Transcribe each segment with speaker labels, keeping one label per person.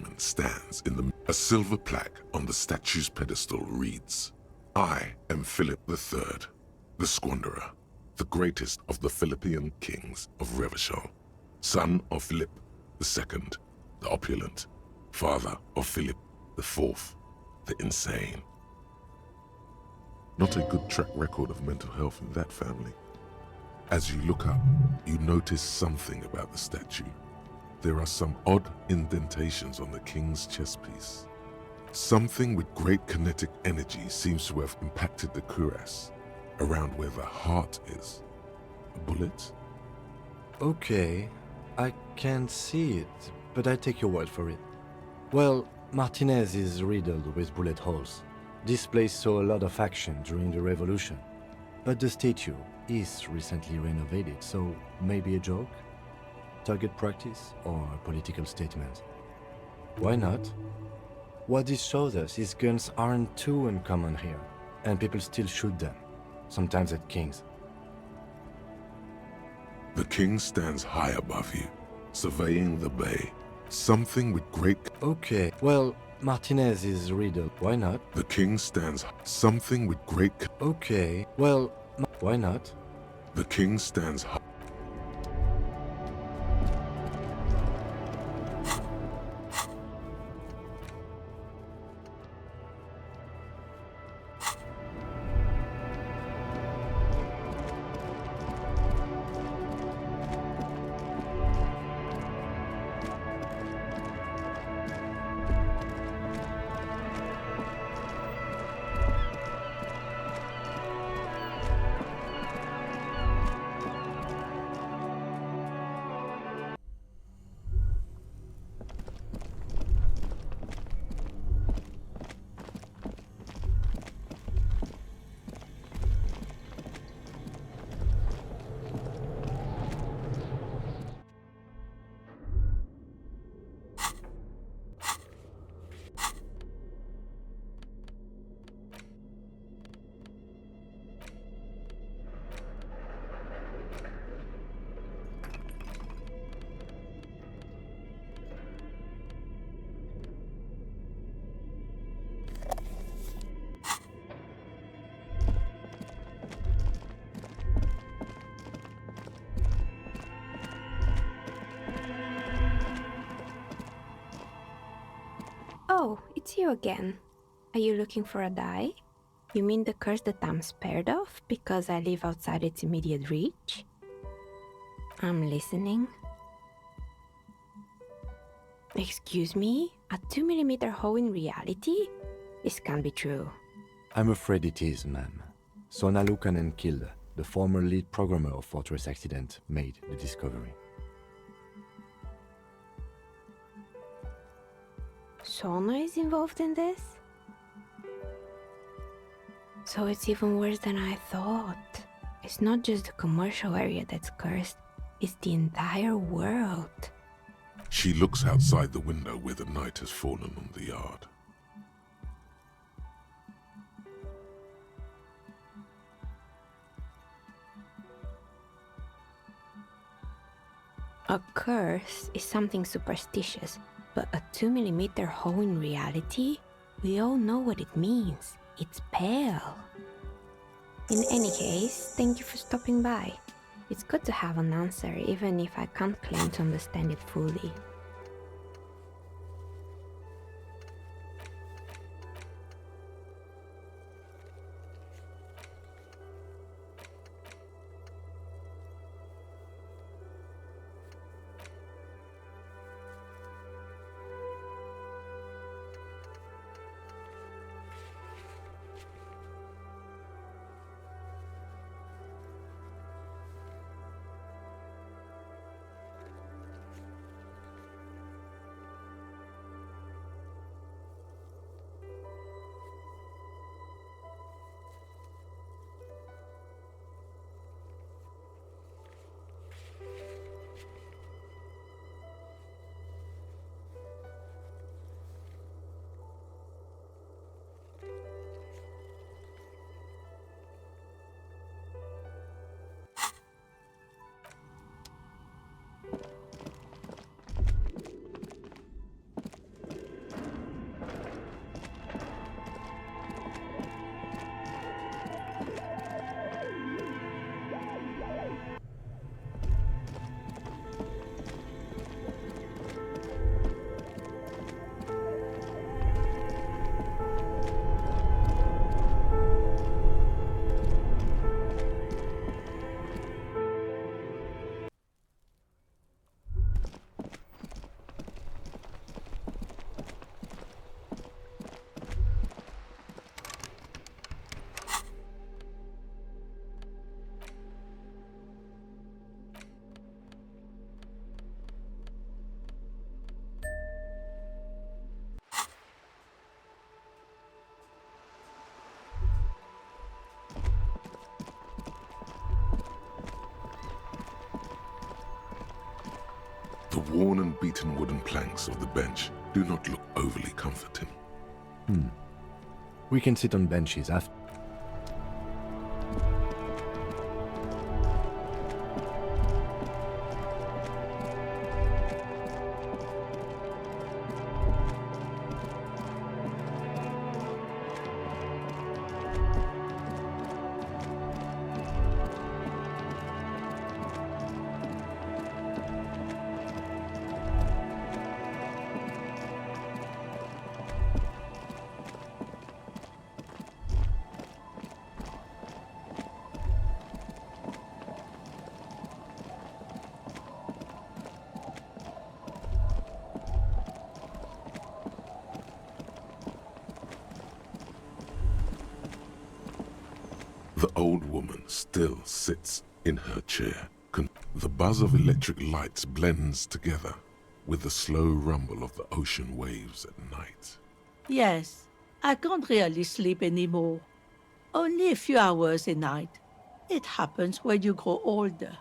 Speaker 1: monument stands in a silver plaque on the statue's pedestal reads, "I am Philip III, the Squanderer, the greatest of the Philippian kings of Revachol, son of Philip II, the opulent, father of Philip IV, the insane." Not a good track record of mental health in that family. As you look up, you notice something about the statue. There are some odd indentations on the king's chest piece. Something with great kinetic energy seems to have impacted the cuirass, around where the heart is. A bullet?
Speaker 2: Okay, I can't see it, but I take your word for it. Well, Martinez is riddled with bullet holes. This place saw a lot of action during the revolution, but the statue is recently renovated, so maybe a joke? Target practice or a political statement? Why not? What this shows us is guns aren't too uncommon here, and people still shoot them, sometimes at kings.
Speaker 1: The king stands high above you, surveying the bay. Something with great...
Speaker 2: Okay, well, Martinez is riddled. Why not?
Speaker 1: The king stands... Something with great...
Speaker 2: Okay, well, why not?
Speaker 1: The king stands high...
Speaker 3: Oh, it's you again. Are you looking for a die? You mean the curse that I'm spared of because I live outside its immediate reach? I'm listening. Excuse me? A 2mm hole in reality? This can't be true.
Speaker 2: I'm afraid it is, ma'am. Sona Lukanen killed the former lead programmer of Fortress Accident, made the discovery.
Speaker 3: Sona is involved in this? So it's even worse than I thought. It's not just the commercial area that's cursed, it's the entire world.
Speaker 1: She looks outside the window where the night has fallen on the yard.
Speaker 3: A curse is something superstitious, but a 2mm hole in reality? We all know what it means. It's pale. In any case, thank you for stopping by. It's good to have an answer, even if I can't claim to understand it fully.
Speaker 1: worn and beaten wooden planks of the bench do not look overly comforting.
Speaker 2: We can sit on benches after.
Speaker 1: The old woman still sits in her chair. The buzz of electric lights blends together with the slow rumble of the ocean waves at night.
Speaker 4: Yes, I can't really sleep anymore. Only a few hours a night. It happens when you grow older.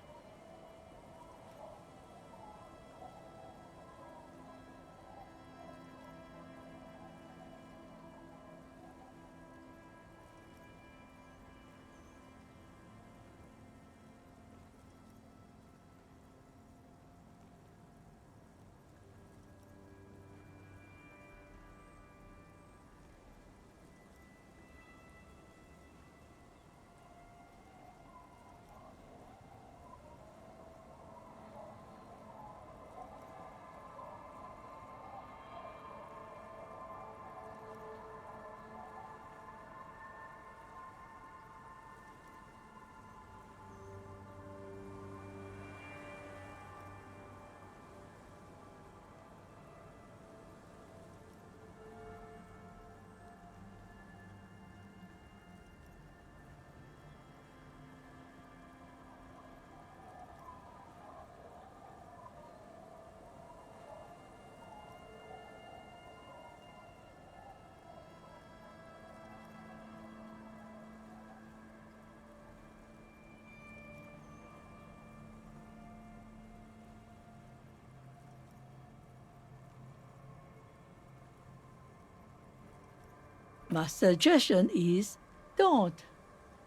Speaker 4: My suggestion is, don't.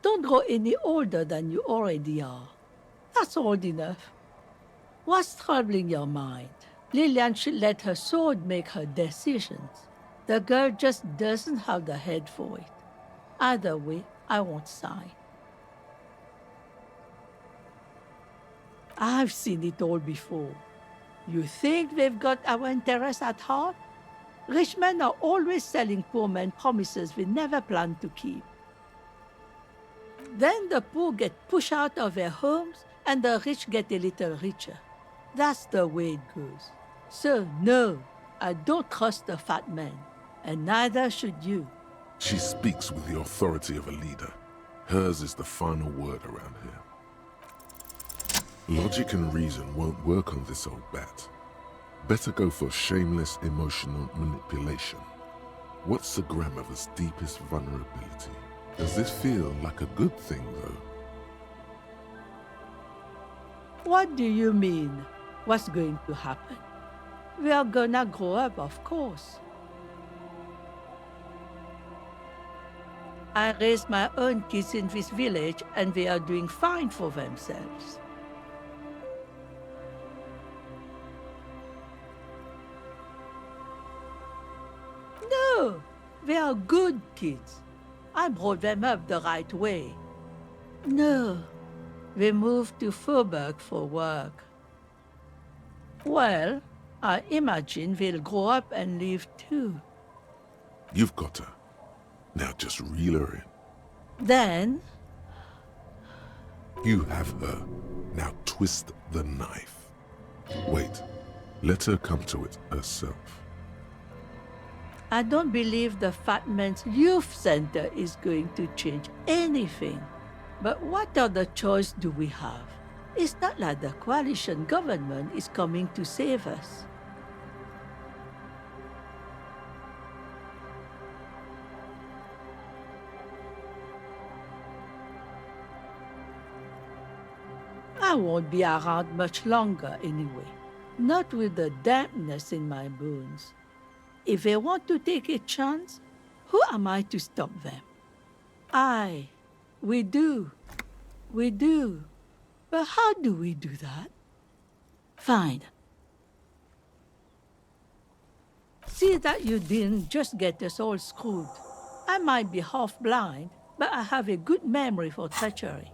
Speaker 4: Don't grow any older than you already are. That's old enough. What's troubling your mind? Lillian should let her sword make her decisions. The girl just doesn't have the head for it. Either way, I won't sign. I've seen it all before. You think they've got our interests at heart? Rich men are always selling poor men promises they never plan to keep. Then the poor get pushed out of their homes and the rich get a little richer. That's the way it goes. So no, I don't trust the fat man, and neither should you.
Speaker 1: She speaks with the authority of a leader. Hers is the final word around here. Logic and reason won't work on this old bat. Better go for shameless emotional manipulation. What's the grandmother's deepest vulnerability? Does this feel like a good thing, though?
Speaker 4: What do you mean? What's going to happen? We are gonna grow up, of course. I raised my own kids in this village, and they are doing fine for themselves. No, they are good kids. I brought them up the right way. No, they moved to Faubourg for work. Well, I imagine they'll grow up and leave too.
Speaker 1: You've got her. Now just reel her in.
Speaker 4: Then,
Speaker 1: You have her. Now twist the knife. Wait. Let her come to it herself.
Speaker 4: I don't believe the Fat Man's Youth Center is going to change anything. But what other choice do we have? It's not like the coalition government is coming to save us. I won't be around much longer anyway. Not with the dampness in my bones. If they want to take a chance, who am I to stop them? Aye, we do. We do. But how do we do that? Fine. See that you didn't just get us all screwed. I might be half blind, but I have a good memory for treachery.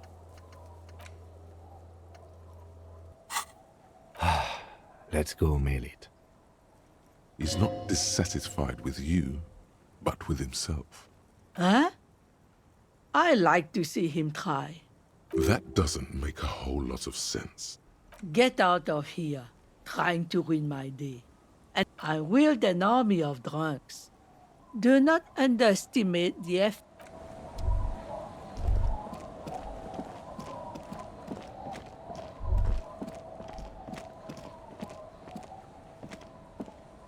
Speaker 2: Let's go, Melit.
Speaker 1: He's not dissatisfied with you, but with himself.
Speaker 4: Huh? I like to see him try.
Speaker 1: That doesn't make a whole lot of sense.
Speaker 4: Get out of here, trying to ruin my day. And I wield an army of drunks. Do not underestimate the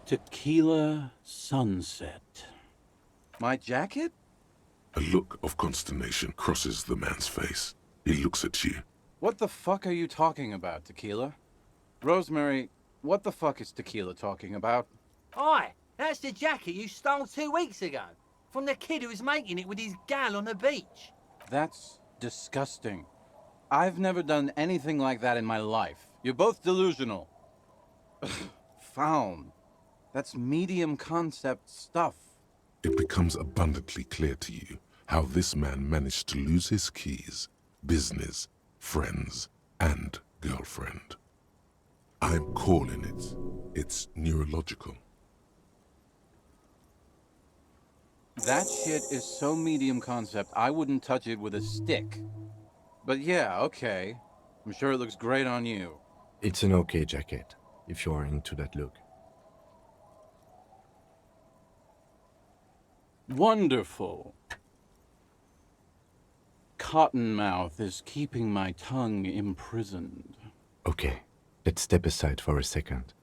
Speaker 5: Tequila sunset. My jacket?
Speaker 1: A look of consternation crosses the man's face. He looks at you.
Speaker 5: What the fuck are you talking about, Tequila? Rosemary, what the fuck is Tequila talking about?
Speaker 6: Oi, that's the jacket you stole 2 weeks ago. From the kid who was making it with his gal on the beach.
Speaker 5: That's disgusting. I've never done anything like that in my life. You're both delusional. Found. That's medium concept stuff.
Speaker 1: It becomes abundantly clear to you how this man managed to lose his keys, business, friends, and girlfriend. I'm calling it. It's neurological.
Speaker 5: That shit is so medium concept, I wouldn't touch it with a stick. But yeah, okay. I'm sure it looks great on you.
Speaker 2: It's an okay jacket, if you're into that look.
Speaker 5: Wonderful. Cottonmouth is keeping my tongue imprisoned.
Speaker 2: Okay, let's step aside for a second.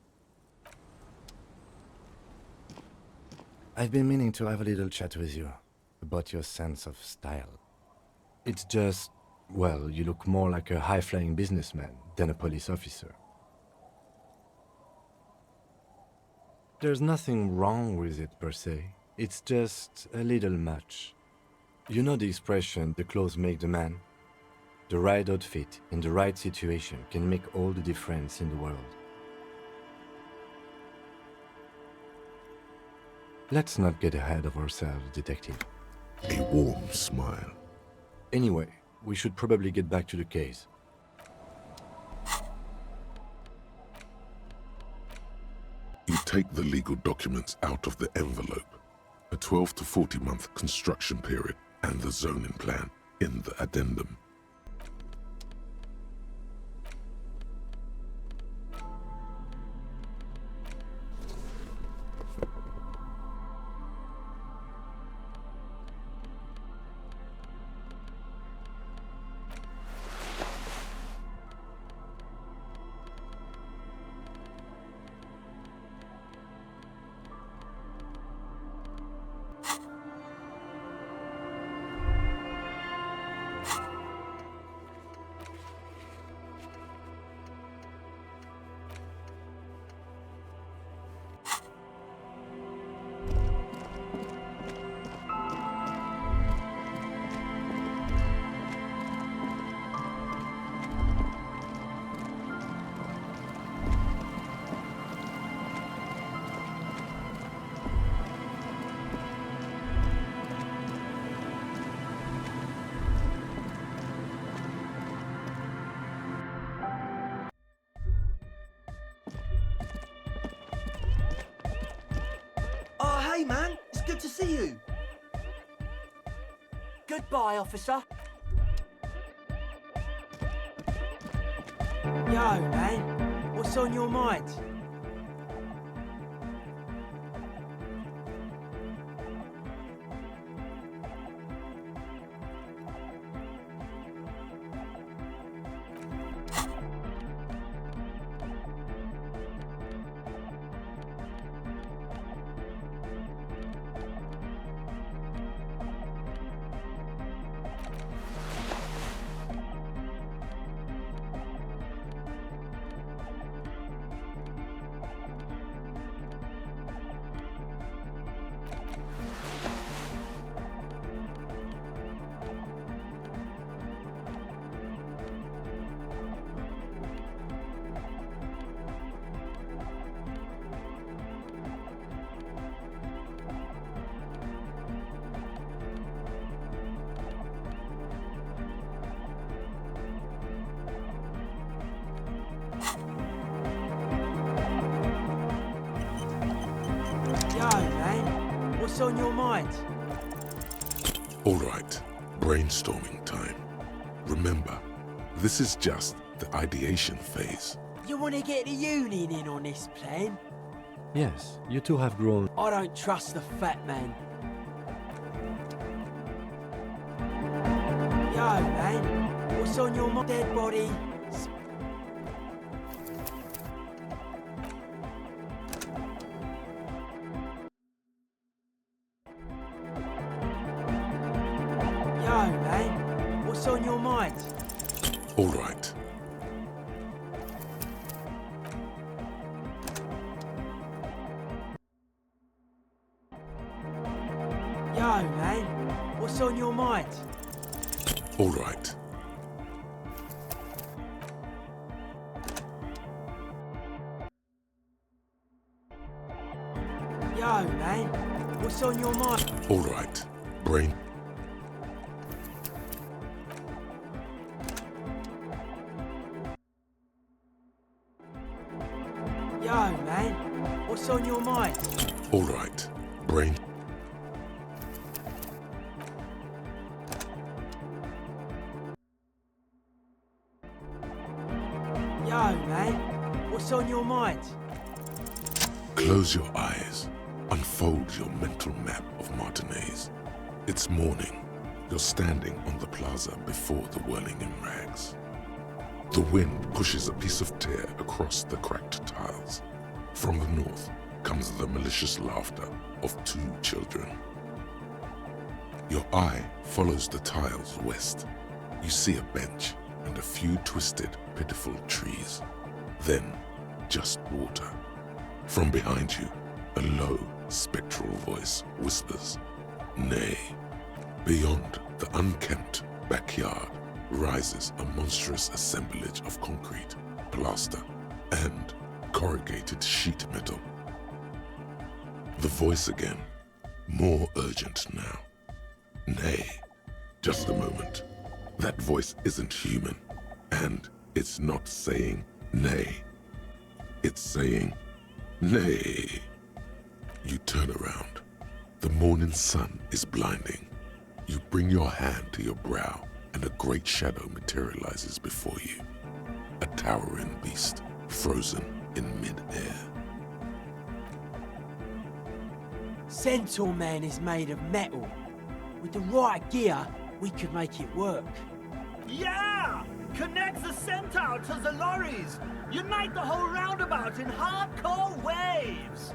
Speaker 2: I've been meaning to have a little chat with you about your sense of style. It's just, well, you look more like a high-flying businessman than a police officer. There's nothing wrong with it per se. It's just a little much. You know the expression, the clothes make the man? The right outfit in the right situation can make all the difference in the world. Let's not get ahead of ourselves, detective.
Speaker 1: A warm smile.
Speaker 2: Anyway, we should probably get back to the case.
Speaker 1: You take the legal documents out of the envelope. A 12 to 40 month construction period and the zoning plan in the addendum.
Speaker 6: Oh, hey, man. It's good to see you. Goodbye, officer. Yo, man. What's on your mind?
Speaker 7: man. What's on your mind?
Speaker 1: All right, brainstorming time. Remember, this is just the ideation phase.
Speaker 7: You want to get the Union in on this plan?
Speaker 2: Yes, you two have grown.
Speaker 7: I don't trust the fat man. Yo, man. What's on your mind? Dead body. Yo, man. What's on your mind?
Speaker 1: All right.
Speaker 7: Yo, man. What's on your mind?
Speaker 1: All right.
Speaker 7: Yo, man. What's on your mind?
Speaker 1: All right. Brain.
Speaker 7: Yo, man. What's on your mind?
Speaker 1: All right. Brain.
Speaker 7: Yo, man. What's on your mind?
Speaker 1: Close your eyes. Unfold your mental map of Martinez. It's morning. You're standing on the plaza before the whirling in rags. The wind pushes a piece of tear across the cracked tiles. From the north comes the malicious laughter of two children. Your eye follows the tiles west. You see a bench and a few twisted, pitiful trees. Then, just water. From behind you, a low, spectral voice whispers, "Nay." Beyond the unkempt backyard rises a monstrous assemblage of concrete, plaster, and corrugated sheet metal. The voice again, more urgent now. "Nay." Just a moment. That voice isn't human, and it's not saying nay. It's saying nay. You turn around. The morning sun is blinding. You bring your hand to your brow, and a great shadow materializes before you. A towering beast, frozen in mid-air.
Speaker 7: Centaur Man is made of metal. With the right gear, we could make it work.
Speaker 8: Yeah! Connect the Centaur to the lorries! Unite the whole roundabout in hardcore waves!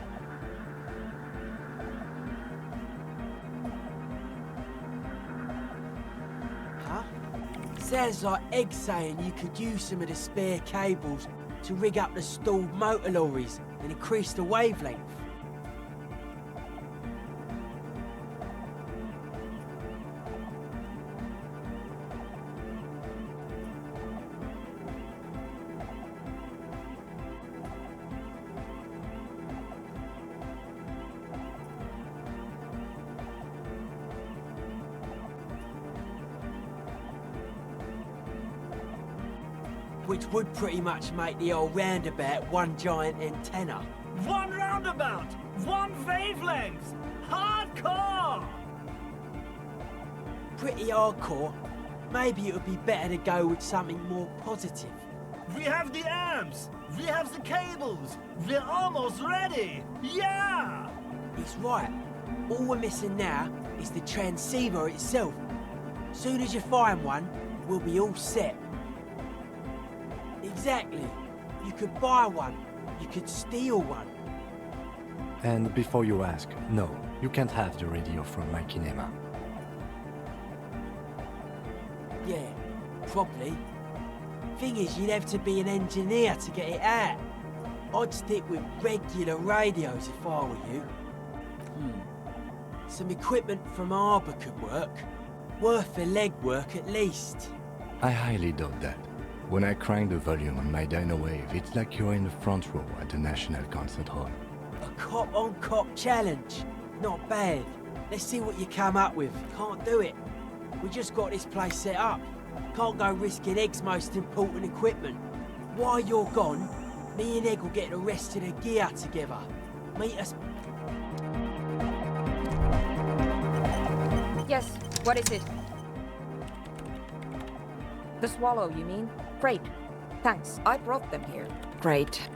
Speaker 7: Huh? Sounds like Egg saying you could use some of the spare cables to rig up the stalled motor lorries and increase the wavelength. Which would pretty much make the old roundabout one giant antenna.
Speaker 8: One roundabout! One wavelength! Hardcore!
Speaker 7: Pretty hardcore. Maybe it would be better to go with something more positive.
Speaker 8: We have the amps! We have the cables! We're almost ready! Yeah!
Speaker 7: He's right. All we're missing now is the transceiver itself. Soon as you find one, we'll be all set. Exactly. You could buy one. You could steal one.
Speaker 2: And before you ask, no, you can't have the radio from my kinema.
Speaker 7: Yeah, probably. Thing is, you'd have to be an engineer to get it out. I'd stick with regular radios if I were you. Some equipment from Arbor could work. Worth the legwork at least.
Speaker 2: I highly doubt that. When I crank the volume on my dyno wave, it's like you're in the front row at the National Concert Hall.
Speaker 7: A cop-on-cop challenge. Not bad. Let's see what you come up with. Can't do it. We just got this place set up. Can't go risking Egg's most important equipment. While you're gone, me and Egg will get the rest of the gear together. Meet us...
Speaker 9: Yes, what is it? The Swallow, you mean? Great. Thanks, I brought them here. Great.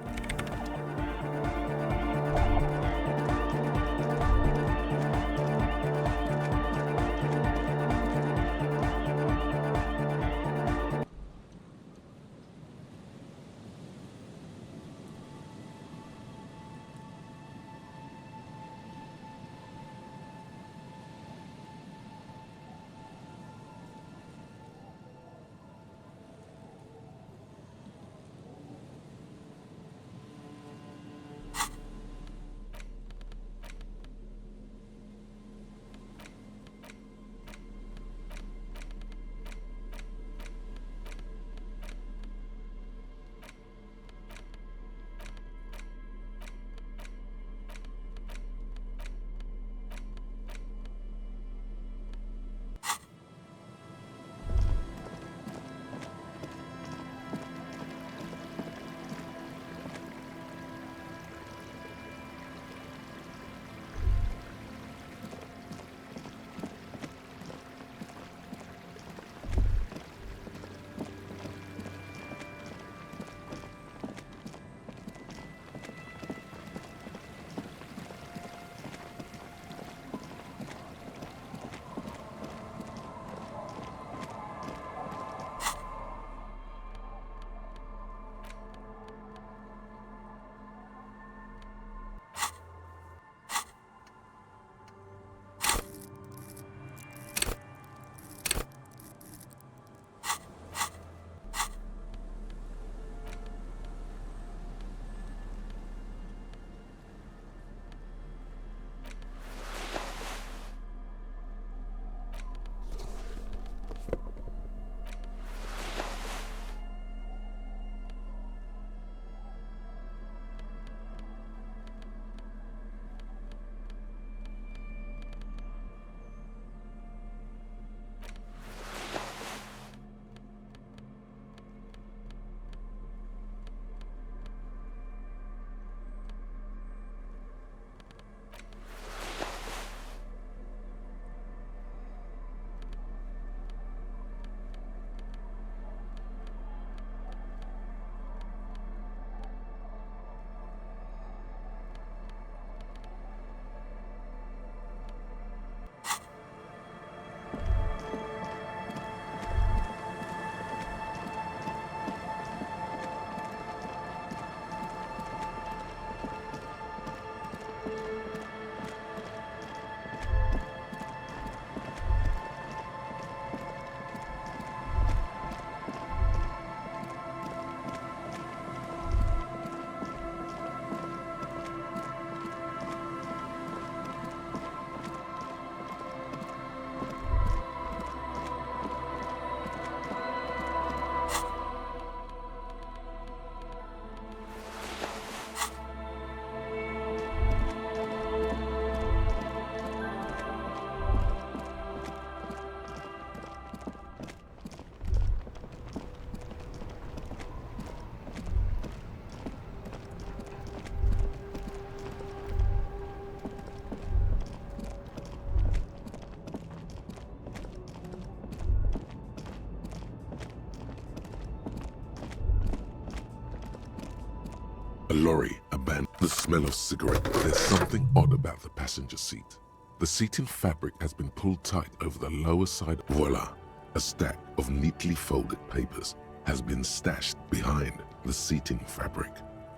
Speaker 1: A lorry abandoned. The smell of cigarette. There's something odd about the passenger seat. The seating fabric has been pulled tight over the lower side. Voila! A stack of neatly folded papers has been stashed behind the seating fabric.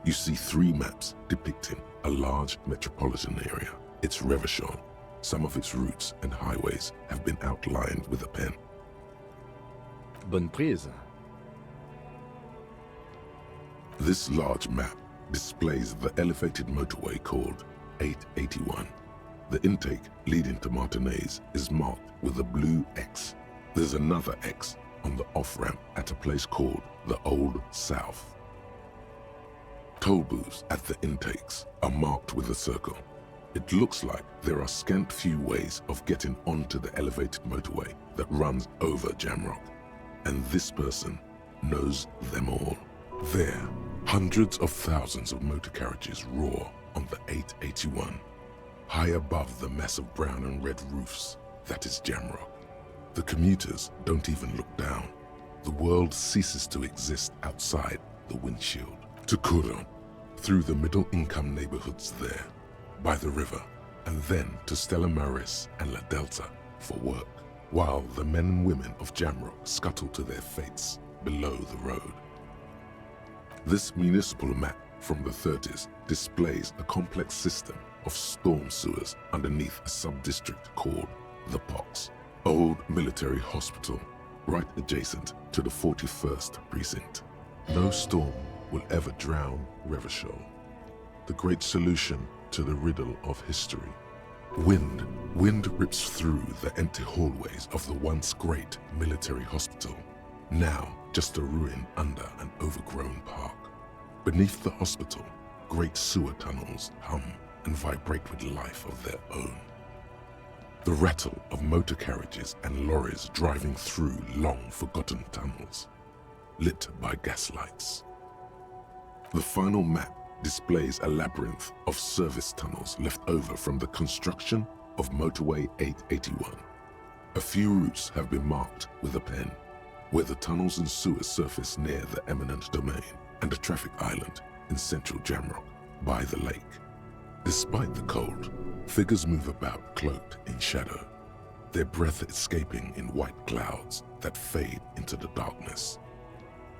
Speaker 1: You see 3 maps depicting a large metropolitan area. It's Revachon. Some of its routes and highways have been outlined with a pen.
Speaker 2: Bonne prise.
Speaker 1: This large map displays the elevated motorway called 881. The intake leading to Martinez is marked with a blue X. There's another X on the off-ramp at a place called the Old South. Toll booths at the intakes are marked with a circle. It looks like there are scant few ways of getting onto the elevated motorway that runs over Jamrock, and this person knows them all. There, hundreds of thousands of motor carriages roar on the 881. High above the massive brown and red roofs, that is Jamrock. The commuters don't even look down. The world ceases to exist outside the windshield. To Kuron, through the middle-income neighborhoods there, by the river, and then to Stella Maris and La Delta for work, while the men and women of Jamrock scuttle to their fates below the road. This municipal map from the 30s displays a complex system of storm sewers underneath a sub-district called the Pox, old military hospital, right adjacent to the 41st precinct. No storm will ever drown Revachol. The great solution to the riddle of history. Wind rips through the empty hallways of the once great military hospital, now just a ruin under an overgrown park. Beneath the hospital, great sewer tunnels hum and vibrate with life of their own. The rattle of motor carriages and lorries driving through long-forgotten tunnels, lit by gaslights. The final map displays a labyrinth of service tunnels left over from the construction of Motorway 881. A few routes have been marked with a pen, where the tunnels and sewers surface near the eminent domain and a traffic island in central Jamrock by the lake. Despite the cold, figures move about cloaked in shadow, their breath escaping in white clouds that fade into the darkness.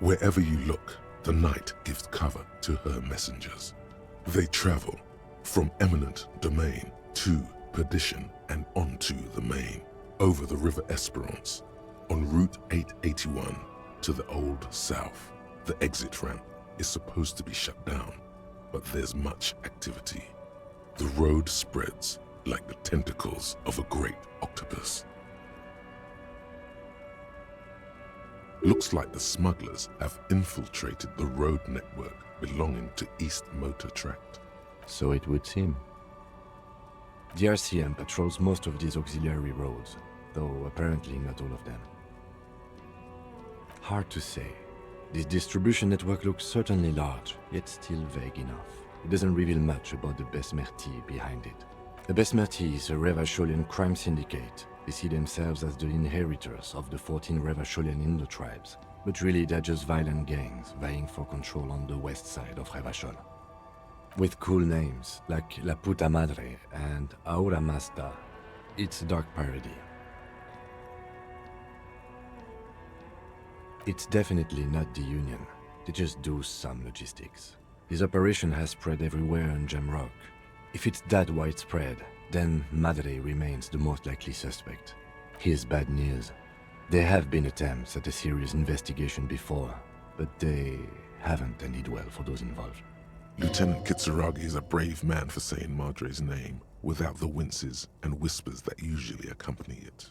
Speaker 1: Wherever you look, the night gives cover to her messengers. They travel from eminent domain to perdition and onto the main, over the River Esperance, on Route 881 to the Old South. The exit ramp is supposed to be shut down, but there's much activity. The road spreads like the tentacles of a great octopus. Looks like the smugglers have infiltrated the road network belonging to East Motor Tract.
Speaker 2: So it would seem. The RCM patrols most of these auxiliary roads, though apparently not all of them. Hard to say. This distribution network looks certainly large, yet still vague enough. It doesn't reveal much about the Besmerti behind it. The Besmerti is a Revacholian crime syndicate. They see themselves as the inheritors of the 14 Revacholian Indo-tribes, but really they're just violent gangs vying for control on the west side of Revachol. With cool names like La Puta Madre and Aura Mazda, it's a dark parody. It's definitely not the Union. They just do some logistics. This operation has spread everywhere in Jamrock. If it's that widespread, then Madre remains the most likely suspect. Here's bad news. There have been attempts at a serious investigation before, but they haven't ended well for those involved.
Speaker 1: Lieutenant Kitsuragi is a brave man for saying Madre's name without the winces and whispers that usually accompany it.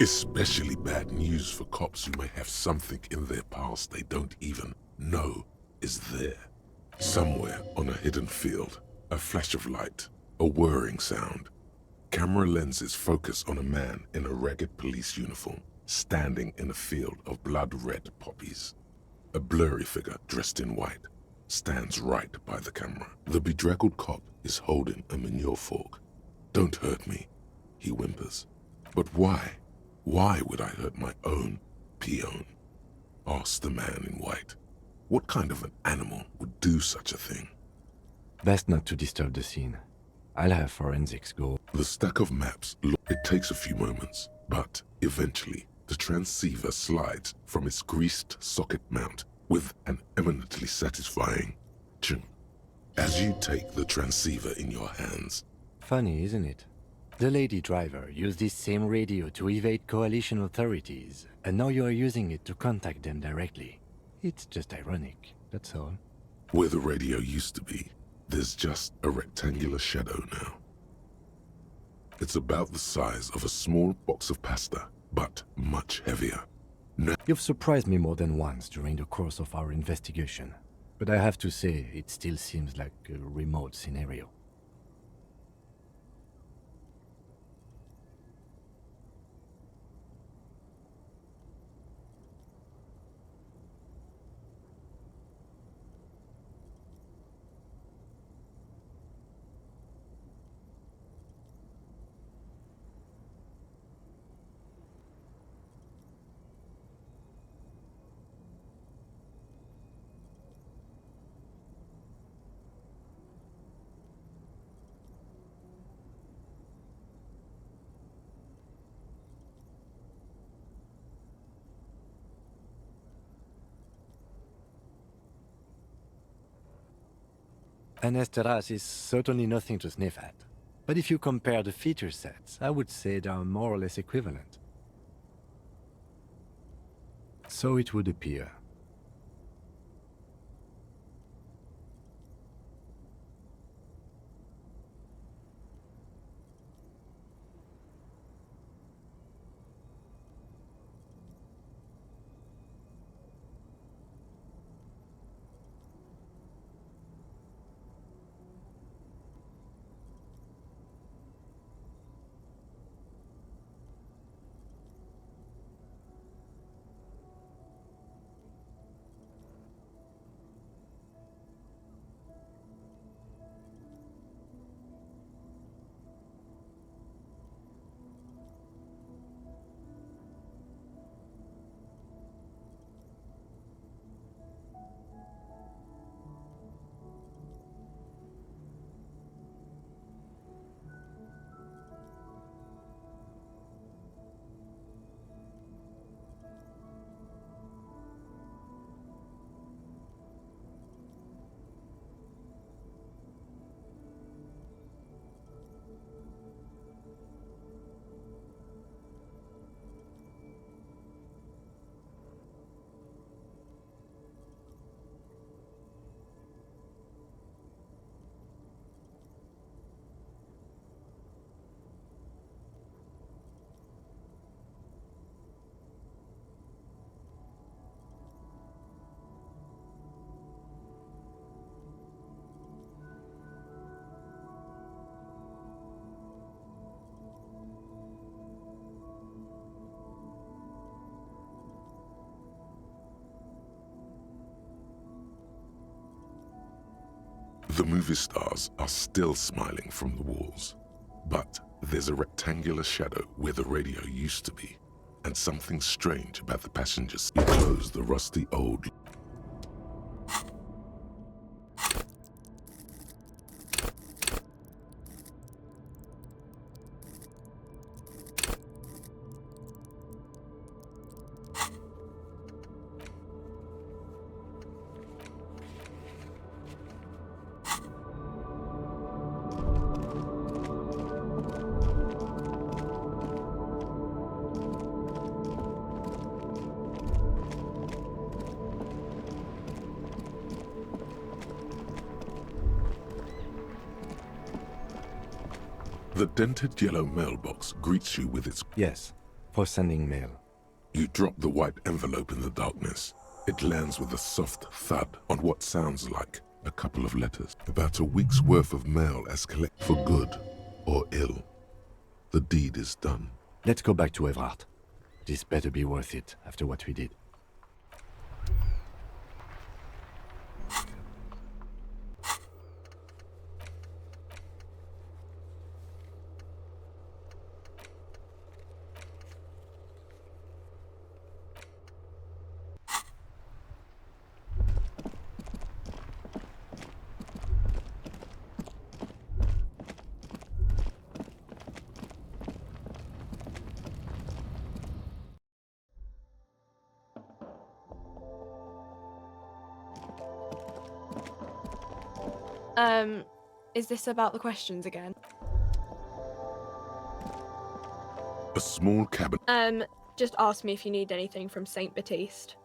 Speaker 1: Especially bad news for cops who may have something in their past they don't even know is there. Somewhere on a hidden field, a flash of light, a whirring sound. Camera lenses focus on a man in a ragged police uniform, standing in a field of blood-red poppies. A blurry figure dressed in white stands right by the camera. The bedraggled cop is holding a manure fork. "Don't hurt me," he whimpers. "But why? Why would I hurt my own peon?" asks the man in white. What kind of an animal would do such a thing?
Speaker 2: Best not to disturb the scene. I'll have forensics go.
Speaker 1: The stack of maps, it takes a few moments, but eventually the transceiver slides from its greased socket mount with an eminently satisfying ching. As you take the transceiver in your hands.
Speaker 2: Funny, isn't it? The lady driver used this same radio to evade coalition authorities, and now you are using it to contact them directly. It's just ironic, that's all.
Speaker 1: Where the radio used to be, there's just a rectangular shadow now. It's about the size of a small box of pasta, but much heavier.
Speaker 2: You've surprised me more than once during the course of our investigation, but I have to say, it still seems like a remote scenario. An Esteras is certainly nothing to sniff at. But if you compare the feature sets, I would say they are more or less equivalent. So it would appear.
Speaker 1: The movie stars are still smiling from the walls, but there's a rectangular shadow where the radio used to be, and something strange about the passengers. You close the rusty old... The dented yellow mailbox greets you with its...
Speaker 2: Yes, for sending mail.
Speaker 1: You drop the white envelope in the darkness. It lands with a soft thud on what sounds like a couple of letters. About a week's worth of mail as collect for good or ill. The deed is done.
Speaker 2: Let's go back to Evrart. This better be worth it after what we did.
Speaker 10: Is this about the questions again?
Speaker 1: A small cabin...
Speaker 10: Just ask me if you need anything from Saint Baptiste.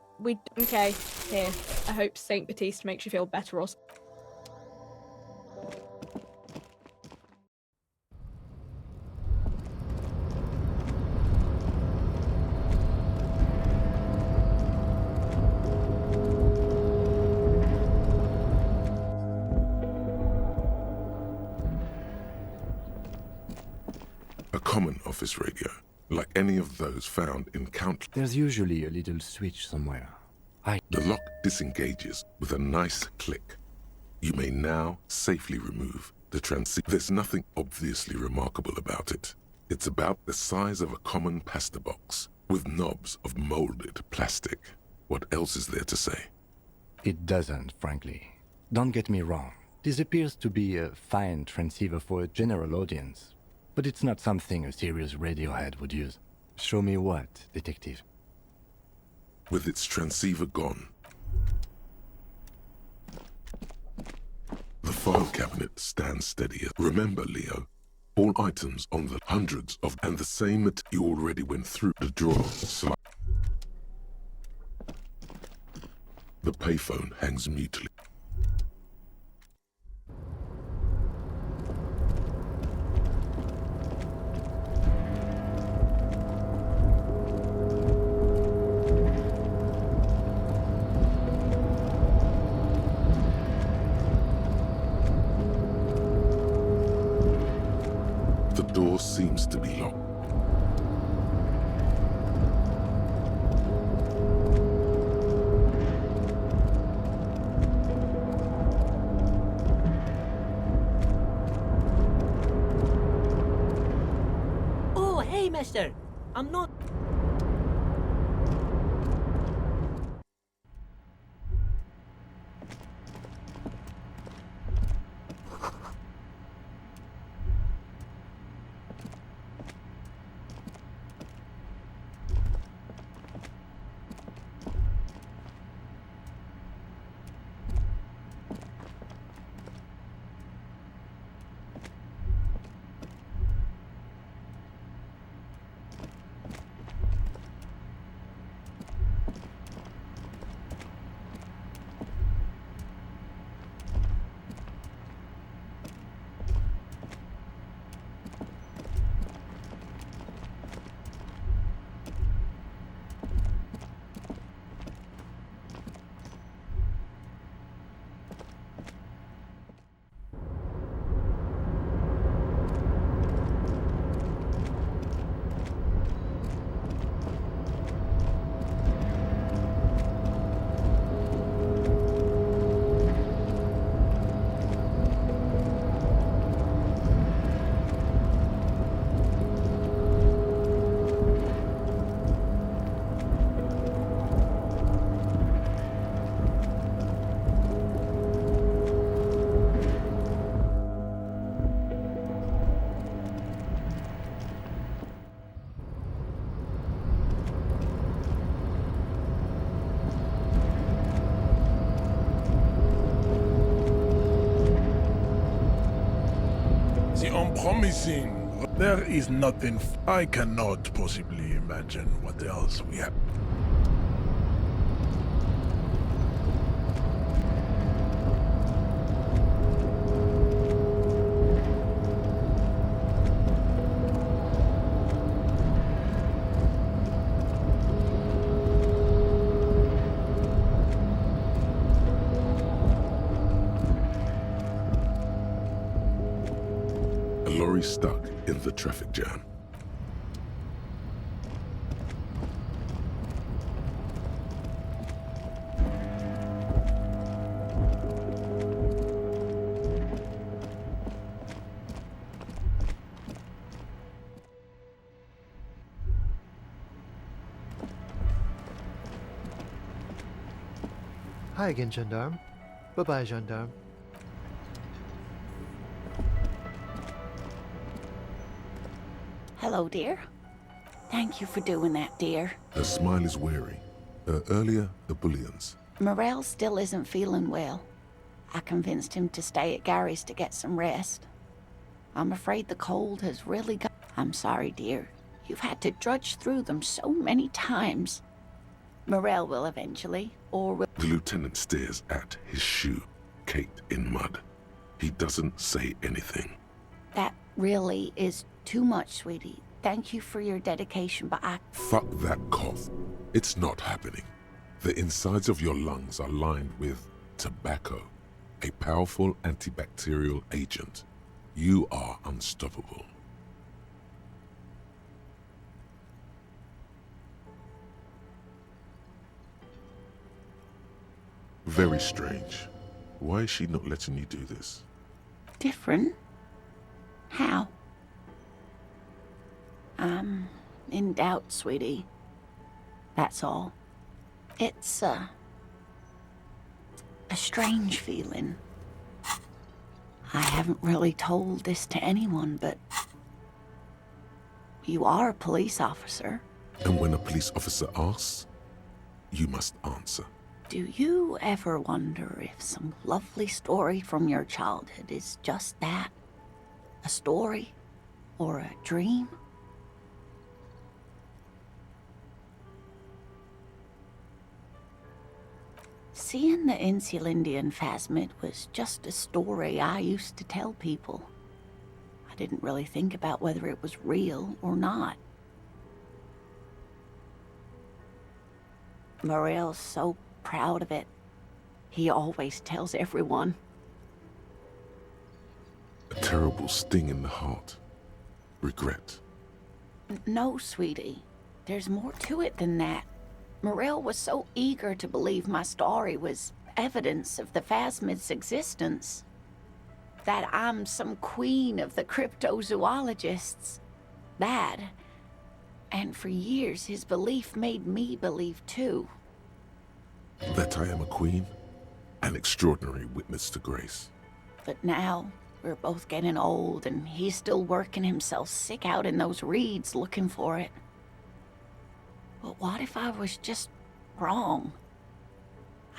Speaker 10: Okay, here. I hope Saint Baptiste makes you feel better or...
Speaker 1: A common office radio, like any of those found in countless...
Speaker 2: There's usually a little switch somewhere.
Speaker 1: The lock disengages with a nice click. You may now safely remove the transceiver. There's nothing obviously remarkable about it. It's about the size of a common pasta box, with knobs of molded plastic. What else is there to say?
Speaker 2: It doesn't, frankly. Don't get me wrong. This appears to be a fine transceiver for a general audience, but it's not something a serious radiohead would use. Show me what, detective?
Speaker 1: With its transceiver gone, the file cabinet stands steady. Remember, Leo, all items on the hundreds of and the same that you already went through the drawer. The payphone hangs mutely. The door seems to be locked.
Speaker 7: Oh, hey, mister. I'm not...
Speaker 11: The unpromising. There is nothing. I cannot possibly imagine what else we have.
Speaker 1: A lorry stuck in the traffic jam.
Speaker 12: Hi again, gendarme. Bye-bye, gendarme.
Speaker 13: Hello, dear. Thank you for doing that, dear.
Speaker 1: Her smile is weary. Her earlier ebullience.
Speaker 13: Morel still isn't feeling well. I convinced him to stay at Gary's to get some rest. I'm afraid the cold has really got... I'm sorry, dear. You've had to drudge through them so many times. Morel will eventually, or will...
Speaker 1: The lieutenant stares at his shoe, caked in mud. He doesn't say anything.
Speaker 13: That really is too much, sweetie. Thank you for your dedication, but I...
Speaker 1: Fuck that cough. It's not happening. The insides of your lungs are lined with tobacco, a powerful antibacterial agent. You are unstoppable. Very strange. Why is she not letting you do this?
Speaker 13: Different? How? I'm in doubt, sweetie. That's all. It's, a strange feeling. I haven't really told this to anyone, but... You are a police officer.
Speaker 1: And when a police officer asks, you must answer.
Speaker 13: Do you ever wonder if some lovely story from your childhood is just that? A story? Or a dream? Seeing the Insulindian phasmid was just a story I used to tell people. I didn't really think about whether it was real or not. Morel's so proud of it. He always tells everyone.
Speaker 1: A terrible sting in the heart. Regret.
Speaker 13: No, sweetie. There's more to it than that. Morel was so eager to believe my story was evidence of the phasmid's existence. That I'm some queen of the cryptozoologists. That. And for years, his belief made me believe too.
Speaker 1: That I am a queen? An extraordinary witness to grace.
Speaker 13: But now, we're both getting old, and he's still working himself sick out in those reeds looking for it. But what if I was just wrong?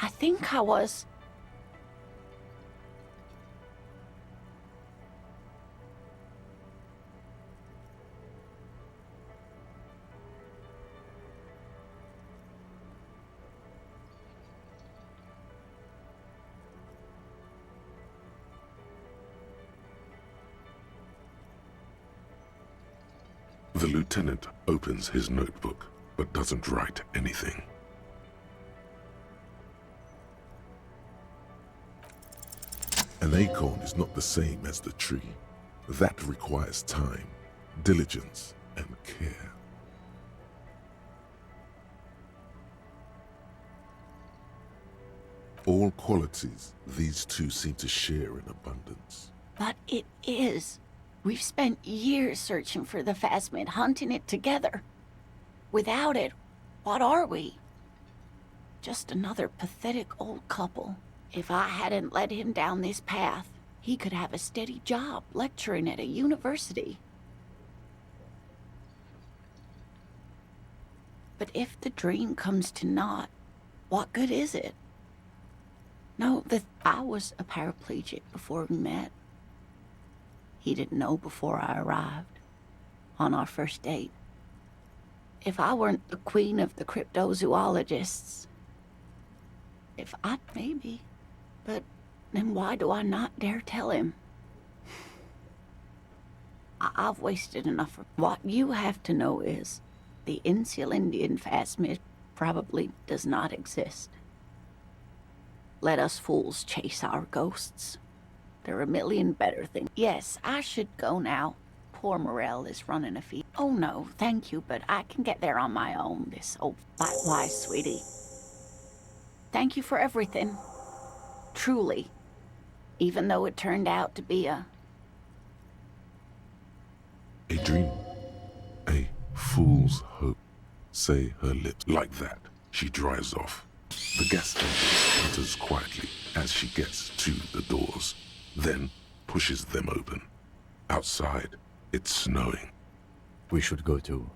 Speaker 13: I think I was.
Speaker 1: The lieutenant opens his notebook, but doesn't write anything. An acorn is not the same as the tree. That requires time, diligence, and care. All qualities these two seem to share in abundance.
Speaker 13: But it is. We've spent years searching for the phasmid, hunting it together. Without it, what are we? Just another pathetic old couple. If I hadn't led him down this path, he could have a steady job lecturing at a university. But if the dream comes to naught, what good is it? No, I was a paraplegic before we met. He didn't know before I arrived, on our first date. If I weren't the queen of the cryptozoologists, if I'd maybe, but then why do I not dare tell him? I've wasted enough. What you have to know is the Insulindian phasmid probably does not exist. Let us fools chase our ghosts. There are a million better things. Yes, I should go now. Poor Morel is running afield. Oh no, thank you, but I can get there on my own, this old... Likewise, sweetie. Thank you for everything. Truly. Even though it turned out to be a
Speaker 1: dream. A fool's hope. Say her lips. Like that, she drives off. The gas engine sputters quietly as she gets to the doors, then pushes them open. Outside, it's snowing.
Speaker 2: We should go too.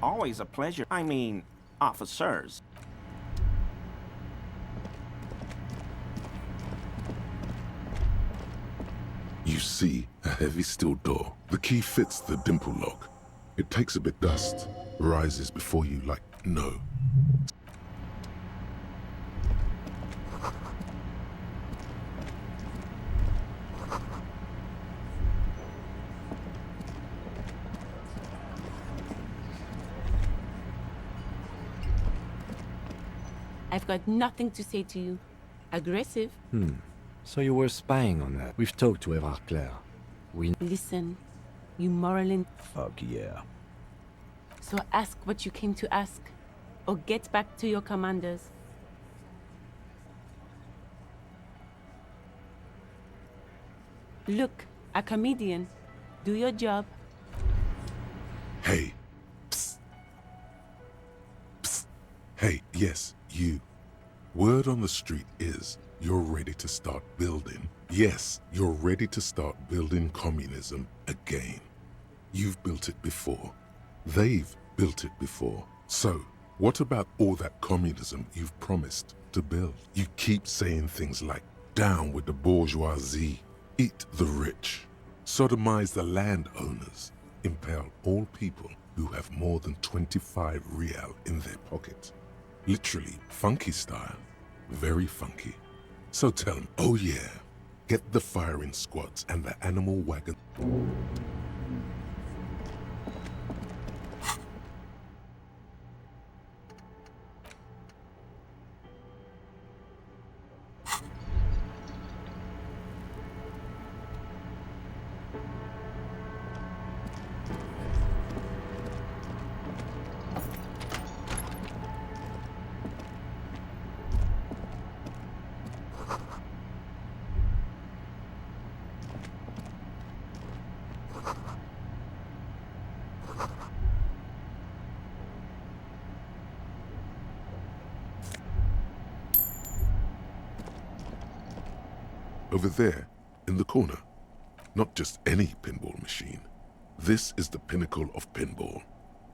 Speaker 14: Always a pleasure. I mean, officers.
Speaker 1: You see a heavy steel door. The key fits the dimple lock. It takes a bit dust, rises before you like no.
Speaker 15: I've got nothing to say to you. Aggressive.
Speaker 2: So you were spying on that. We've talked to Feltherre.
Speaker 15: Listen, you moral
Speaker 11: Fuck yeah.
Speaker 15: So ask what you came to ask. or get back to your commanders. Look, a comedian. Do your job.
Speaker 1: Hey. Psst. Psst. Hey, yes, you. Word on the street is you're ready to start building. Yes, you're ready to start building communism again. You've built it before. They've built it before. So, what about all that communism you've promised to build? You keep saying things like, down with the bourgeoisie, eat the rich, sodomize the landowners, impale all people who have more than 25 real in their pocket. Literally, funky style. Very funky. So tell them, oh yeah, get the firing squads and the animal wagon. Over there, in the corner, not just any pinball machine. This is the pinnacle of pinball.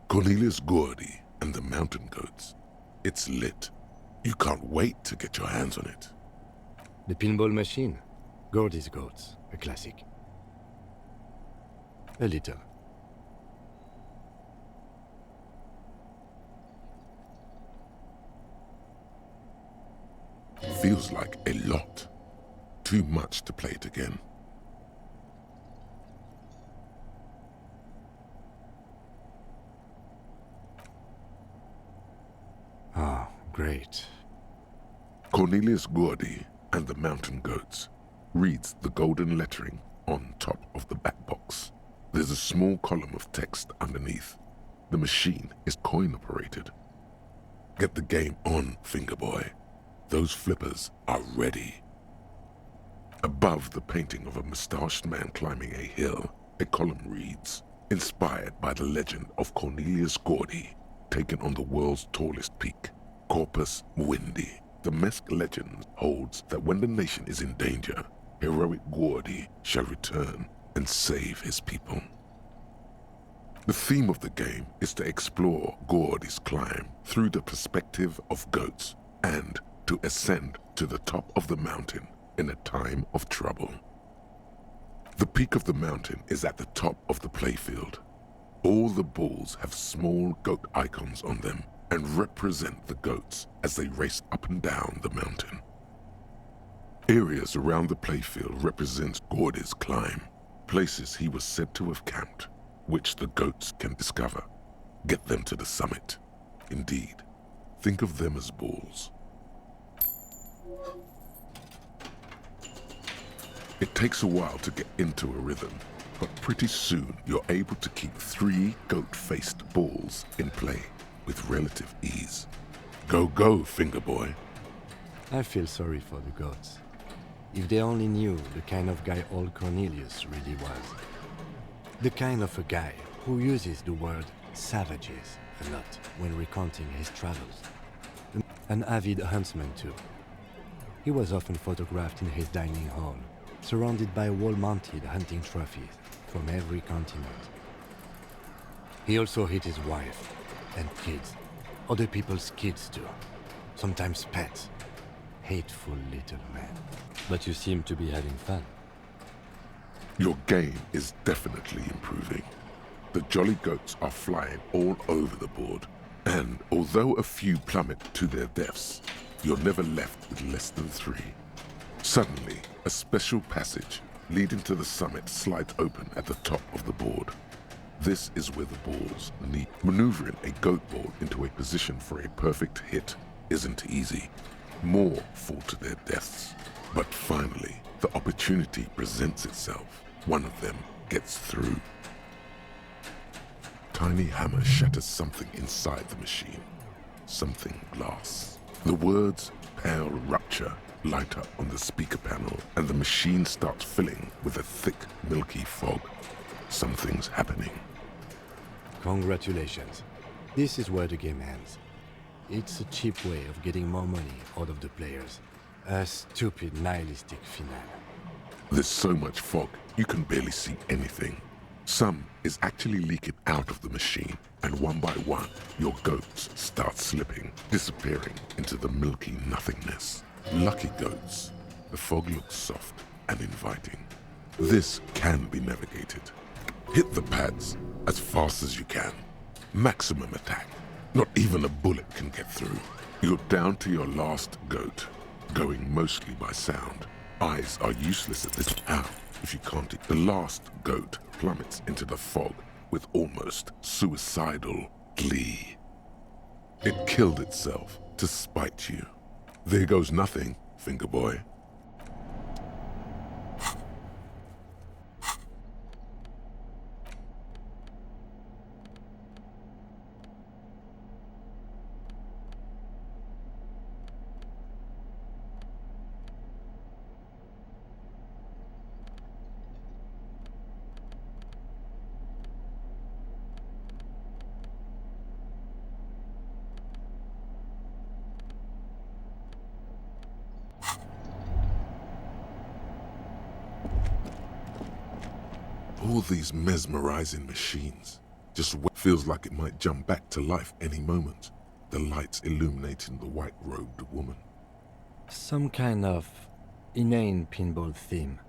Speaker 1: Cornelius Gordy and the Mountain Goats. It's lit. You can't wait to get your hands on it.
Speaker 2: The pinball machine. Gordy's Goats. A classic. A little.
Speaker 1: Feels like a lot. Too much to play it again.
Speaker 2: Ah, great.
Speaker 1: Cornelius Gordy and the Mountain Goats reads the golden lettering on top of the back box. There's a small column of text underneath. The machine is coin operated. Get the game on, Fingerboy. Those flippers are ready. Above the painting of a mustached man climbing a hill, a column reads, inspired by the legend of Cornelius Gordy, taken on the world's tallest peak, Corpus Muindi. The Mesk legend holds that when the nation is in danger, heroic Gordy shall return and save his people. The theme of the game is to explore Gordy's climb through the perspective of goats and to ascend to the top of the mountain in a time of trouble. The peak of the mountain is at the top of the playfield. All the balls have small goat icons on them and represent the goats as they race up and down the mountain. Areas around the playfield represent Gordy's climb, places he was said to have camped, which the goats can discover. Get them to the summit. Indeed, think of them as balls. It takes a while to get into a rhythm, but pretty soon you're able to keep 3 goat-faced balls in play with relative ease. Go, go, Fingerboy.
Speaker 2: I feel sorry for the goats. If they only knew the kind of guy old Cornelius really was. The kind of a guy who uses the word savages a lot when recounting his travels. An avid huntsman too. He was often photographed in his dining hall, surrounded by wall-mounted hunting trophies from every continent. He also hit his wife and kids, other people's kids too, sometimes pets. Hateful little man. But you seem to be having fun.
Speaker 1: Your game is definitely improving. The jolly goats are flying all over the board, and although a few plummet to their deaths, you're never left with less than 3. Suddenly, a special passage leading to the summit slides open at the top of the board. This is where the balls need. Maneuvering a goat ball into a position for a perfect hit isn't easy. More fall to their deaths. But finally, the opportunity presents itself. One of them gets through. Tiny hammer shatters something inside the machine. something glass. The words "pale rupture" light up on the speaker panel, and the machine starts filling with a thick, milky fog. Something's happening.
Speaker 2: Congratulations. This is where the game ends. It's a cheap way of getting more money out of the players. A stupid, nihilistic finale.
Speaker 1: There's so much fog, you can barely see anything. Some is actually leaking out of the machine, and one by one, your goats start slipping, disappearing into the milky nothingness. Lucky goats. The fog looks soft and inviting. This can be navigated. Hit the pads as fast as you can. Maximum attack. Not even a bullet can get through. You're down to your last goat, going mostly by sound. Eyes are useless at this hour if you can't. The last goat plummets into the fog with almost suicidal glee. It killed itself to spite you. There goes nothing, finger boy. All these mesmerizing machines. Just feels like it might jump back to life any moment. The lights illuminating the white-robed woman.
Speaker 2: Some kind of inane pinball theme.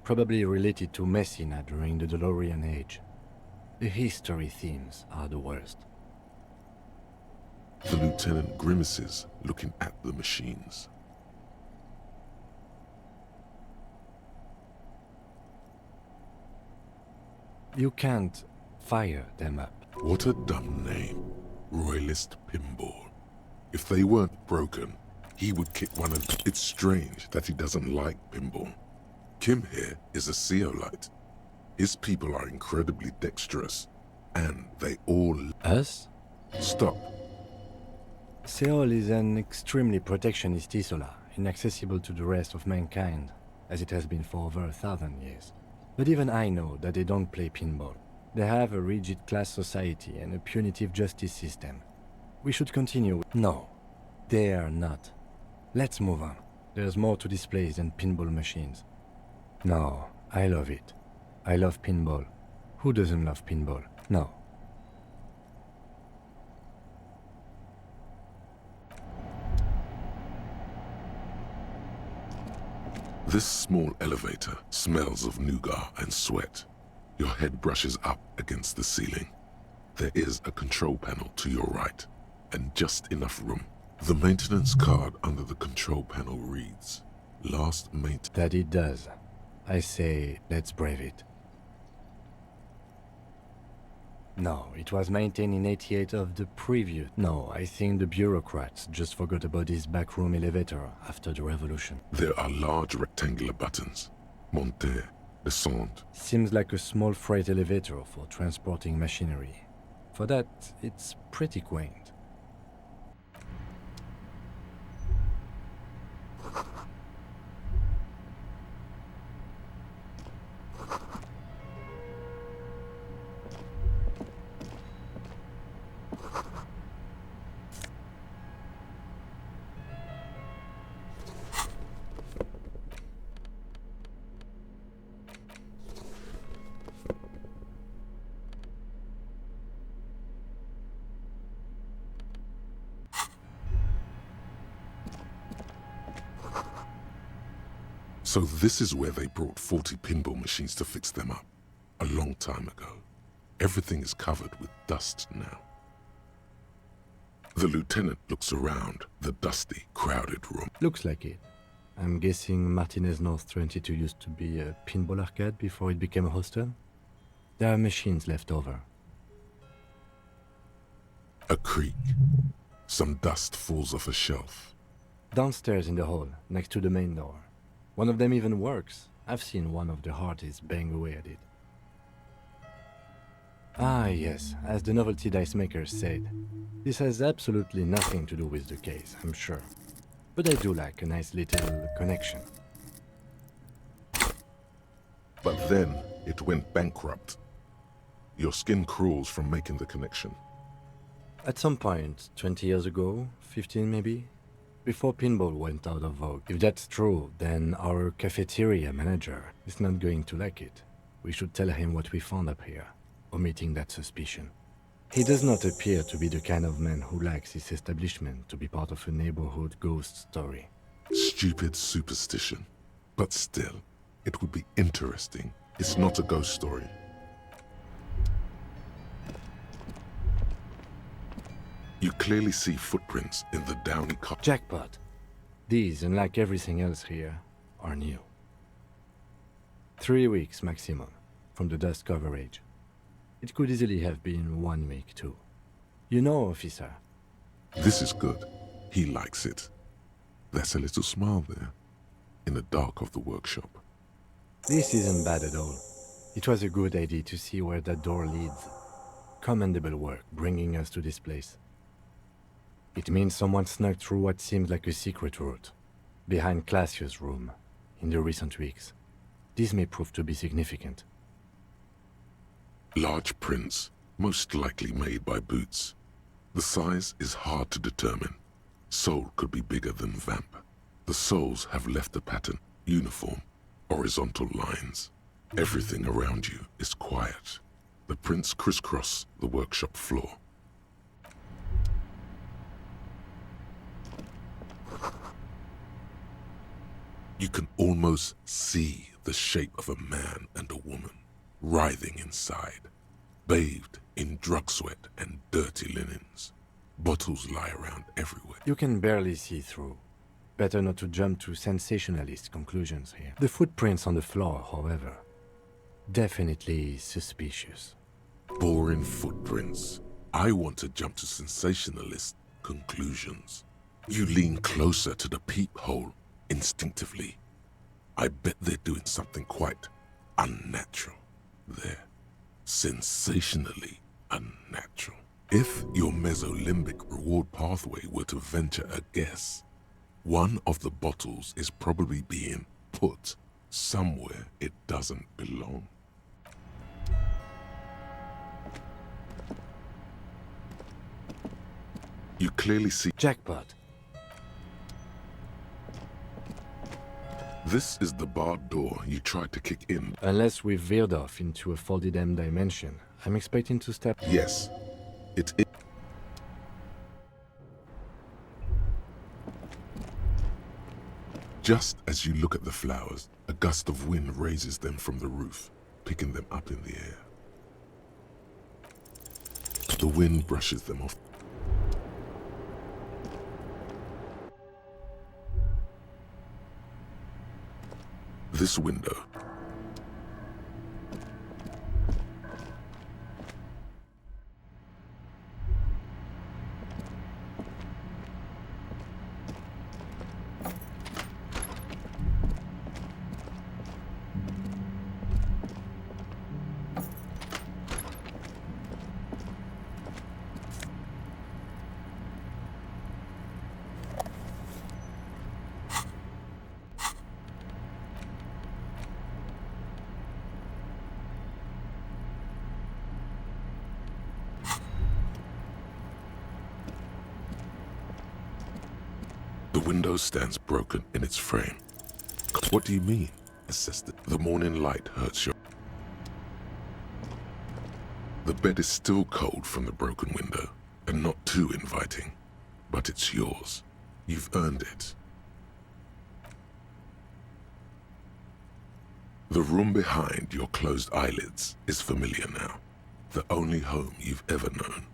Speaker 2: Probably related to Messina during the DeLorean age. The history themes are the worst.
Speaker 1: The lieutenant grimaces, looking at the machines.
Speaker 2: You can't fire them up.
Speaker 1: What a dumb name. Royalist Pinball. If they weren't broken, he would kick one of them. It's strange that he doesn't like pinball. Kim here is a Seolite. His people are incredibly dexterous, and they all...
Speaker 2: Us?
Speaker 1: Stop.
Speaker 2: Seol is an extremely protectionist Isola, inaccessible to the rest of mankind, as it has been for over 1,000 years. But even I know that they don't play pinball. They have a rigid class society and a punitive justice system. We should continue. No, they are not. Let's move on. There's more to this place than pinball machines. No, I love it. I love pinball. Who doesn't love pinball? No.
Speaker 1: This small elevator smells of nougat and sweat. Your head brushes up against the ceiling. There is a control panel to your right, and just enough room. The maintenance card under the control panel reads, "Last maintenance."
Speaker 2: That it does. I say, let's brave it. No, it was maintained in 88 of the previous. No, I think the bureaucrats just forgot about this backroom elevator after the revolution.
Speaker 1: There are large rectangular buttons. Monter, descendre.
Speaker 2: Seems like a small freight elevator for transporting machinery. For that, it's pretty quaint.
Speaker 1: So this is where they brought 40 pinball machines to fix them up. A long time ago. Everything is covered with dust now. The lieutenant looks around the dusty, crowded room.
Speaker 2: Looks like it. I'm guessing Martinez North 22 used to be a pinball arcade before it became a hostel? There are machines left over.
Speaker 1: A creak. Some dust falls off a shelf.
Speaker 2: Downstairs in the hall, next to the main door. One of them even works. I've seen one of the hearties bang away at it. Ah, yes, as the novelty dice makers said. This has absolutely nothing to do with the case, I'm sure. But I do like a nice little connection.
Speaker 1: But then it went bankrupt. Your skin crawls from making the connection.
Speaker 2: At some point, 20 years ago, 15 maybe, before pinball went out of vogue. If that's true, then our cafeteria manager is not going to like it. We should tell him what we found up here, omitting that suspicion. He does not appear to be the kind of man who likes his establishment to be part of a neighborhood ghost story.
Speaker 1: Stupid superstition. But still, it would be interesting. It's not a ghost story. You clearly see footprints in the downy carpet.
Speaker 2: Jackpot. These, unlike everything else here, are new. 3 weeks maximum from the dust coverage. It could easily have been 1 week too. You know, officer.
Speaker 1: This is good. He likes it. There's a little smile there, in the dark of the workshop.
Speaker 2: This isn't bad at all. It was a good idea to see where that door leads. Commendable work bringing us to this place. It means someone snuck through what seems like a secret route, behind Classius' room, in the recent weeks. This may prove to be significant.
Speaker 1: Large prints, most likely made by Boots. The size is hard to determine. Sole could be bigger than Vamp. The soles have left a pattern, uniform, horizontal lines. Everything around you is quiet. The prints crisscross the workshop floor. You can almost see the shape of a man and a woman, writhing inside, bathed in drug sweat and dirty linens. Bottles lie around everywhere.
Speaker 2: You can barely see through. Better not to jump to sensationalist conclusions here. The footprints on the floor, however, definitely suspicious.
Speaker 1: Boring footprints. I want to jump to sensationalist conclusions. You lean closer to the peephole instinctively. I bet they're doing something quite unnatural there. Sensationally unnatural. If your mesolimbic reward pathway were to venture a guess, one of the bottles is probably being put somewhere it doesn't belong. You clearly see...
Speaker 2: Jackpot.
Speaker 1: This is the barred door you tried to kick in.
Speaker 2: Unless we've veered off into a folded M dimension, I'm expecting to step...
Speaker 1: Yes, it is. Just as you look at the flowers, a gust of wind raises them from the roof, picking them up in the air. The wind brushes them off. This window. The window stands broken in its frame. What do you mean? Assessed it. The morning light hurts your... The bed is still cold from the broken window, and not too inviting. But it's yours. You've earned it. The room behind your closed eyelids is familiar now. The only home you've ever known.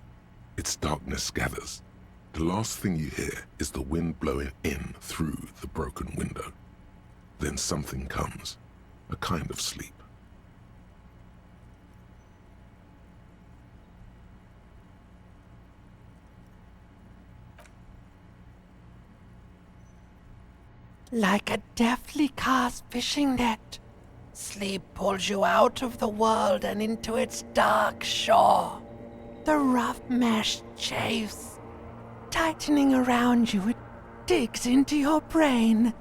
Speaker 1: Its darkness gathers. The last thing you hear is the wind blowing in through the broken window. Then something comes, a kind of sleep.
Speaker 16: Like a deftly cast fishing net. Sleep pulls you out of the world and into its dark shore. The rough mesh chafes. Tightening around you, it digs into your brain.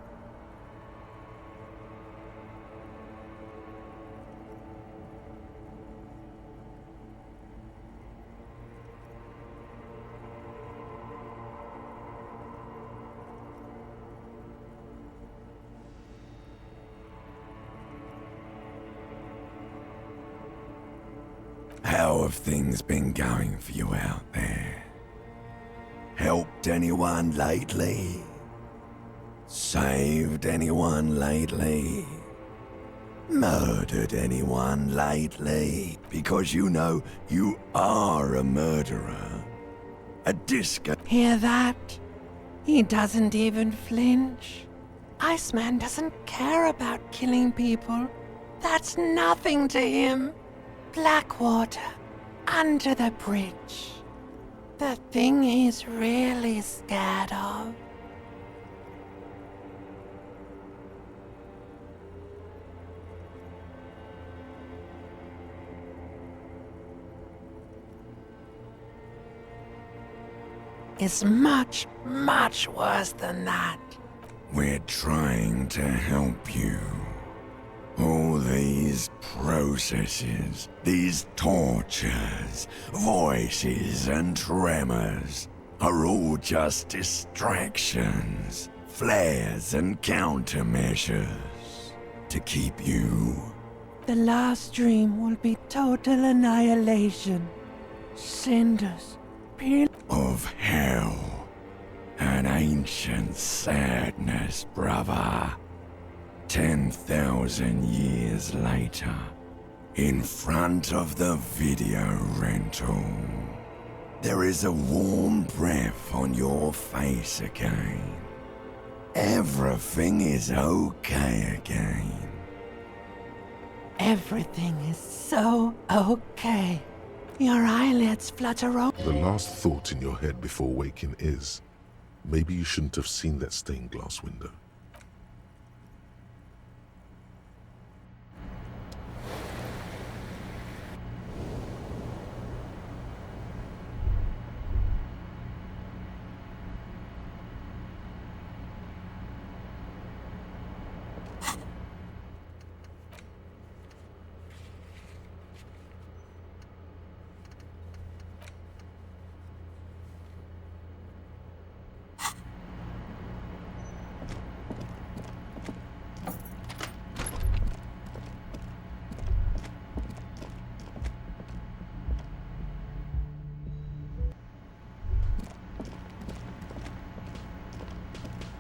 Speaker 17: How have things been going for you out there? Helped anyone lately? Saved anyone lately? Murdered anyone lately? Because you know you are a murderer. A disco.
Speaker 16: Hear that? He doesn't even flinch. Iceman doesn't care about killing people. That's nothing to him. Blackwater, under the bridge. The thing he's really scared of. Is much, much worse than that.
Speaker 17: We're trying to help you. All these processes, these tortures, voices and tremors are all just distractions, flares and countermeasures to keep you.
Speaker 16: The last dream will be total annihilation. Cinders, peel
Speaker 17: of hell. An ancient sadness, brother. 10,000 years later, in front of the video rental, there is a warm breath on your face again. Everything is okay again.
Speaker 16: Everything is so okay. Your eyelids flutter open.
Speaker 1: The last thought in your head before waking is, maybe you shouldn't have seen that stained glass window.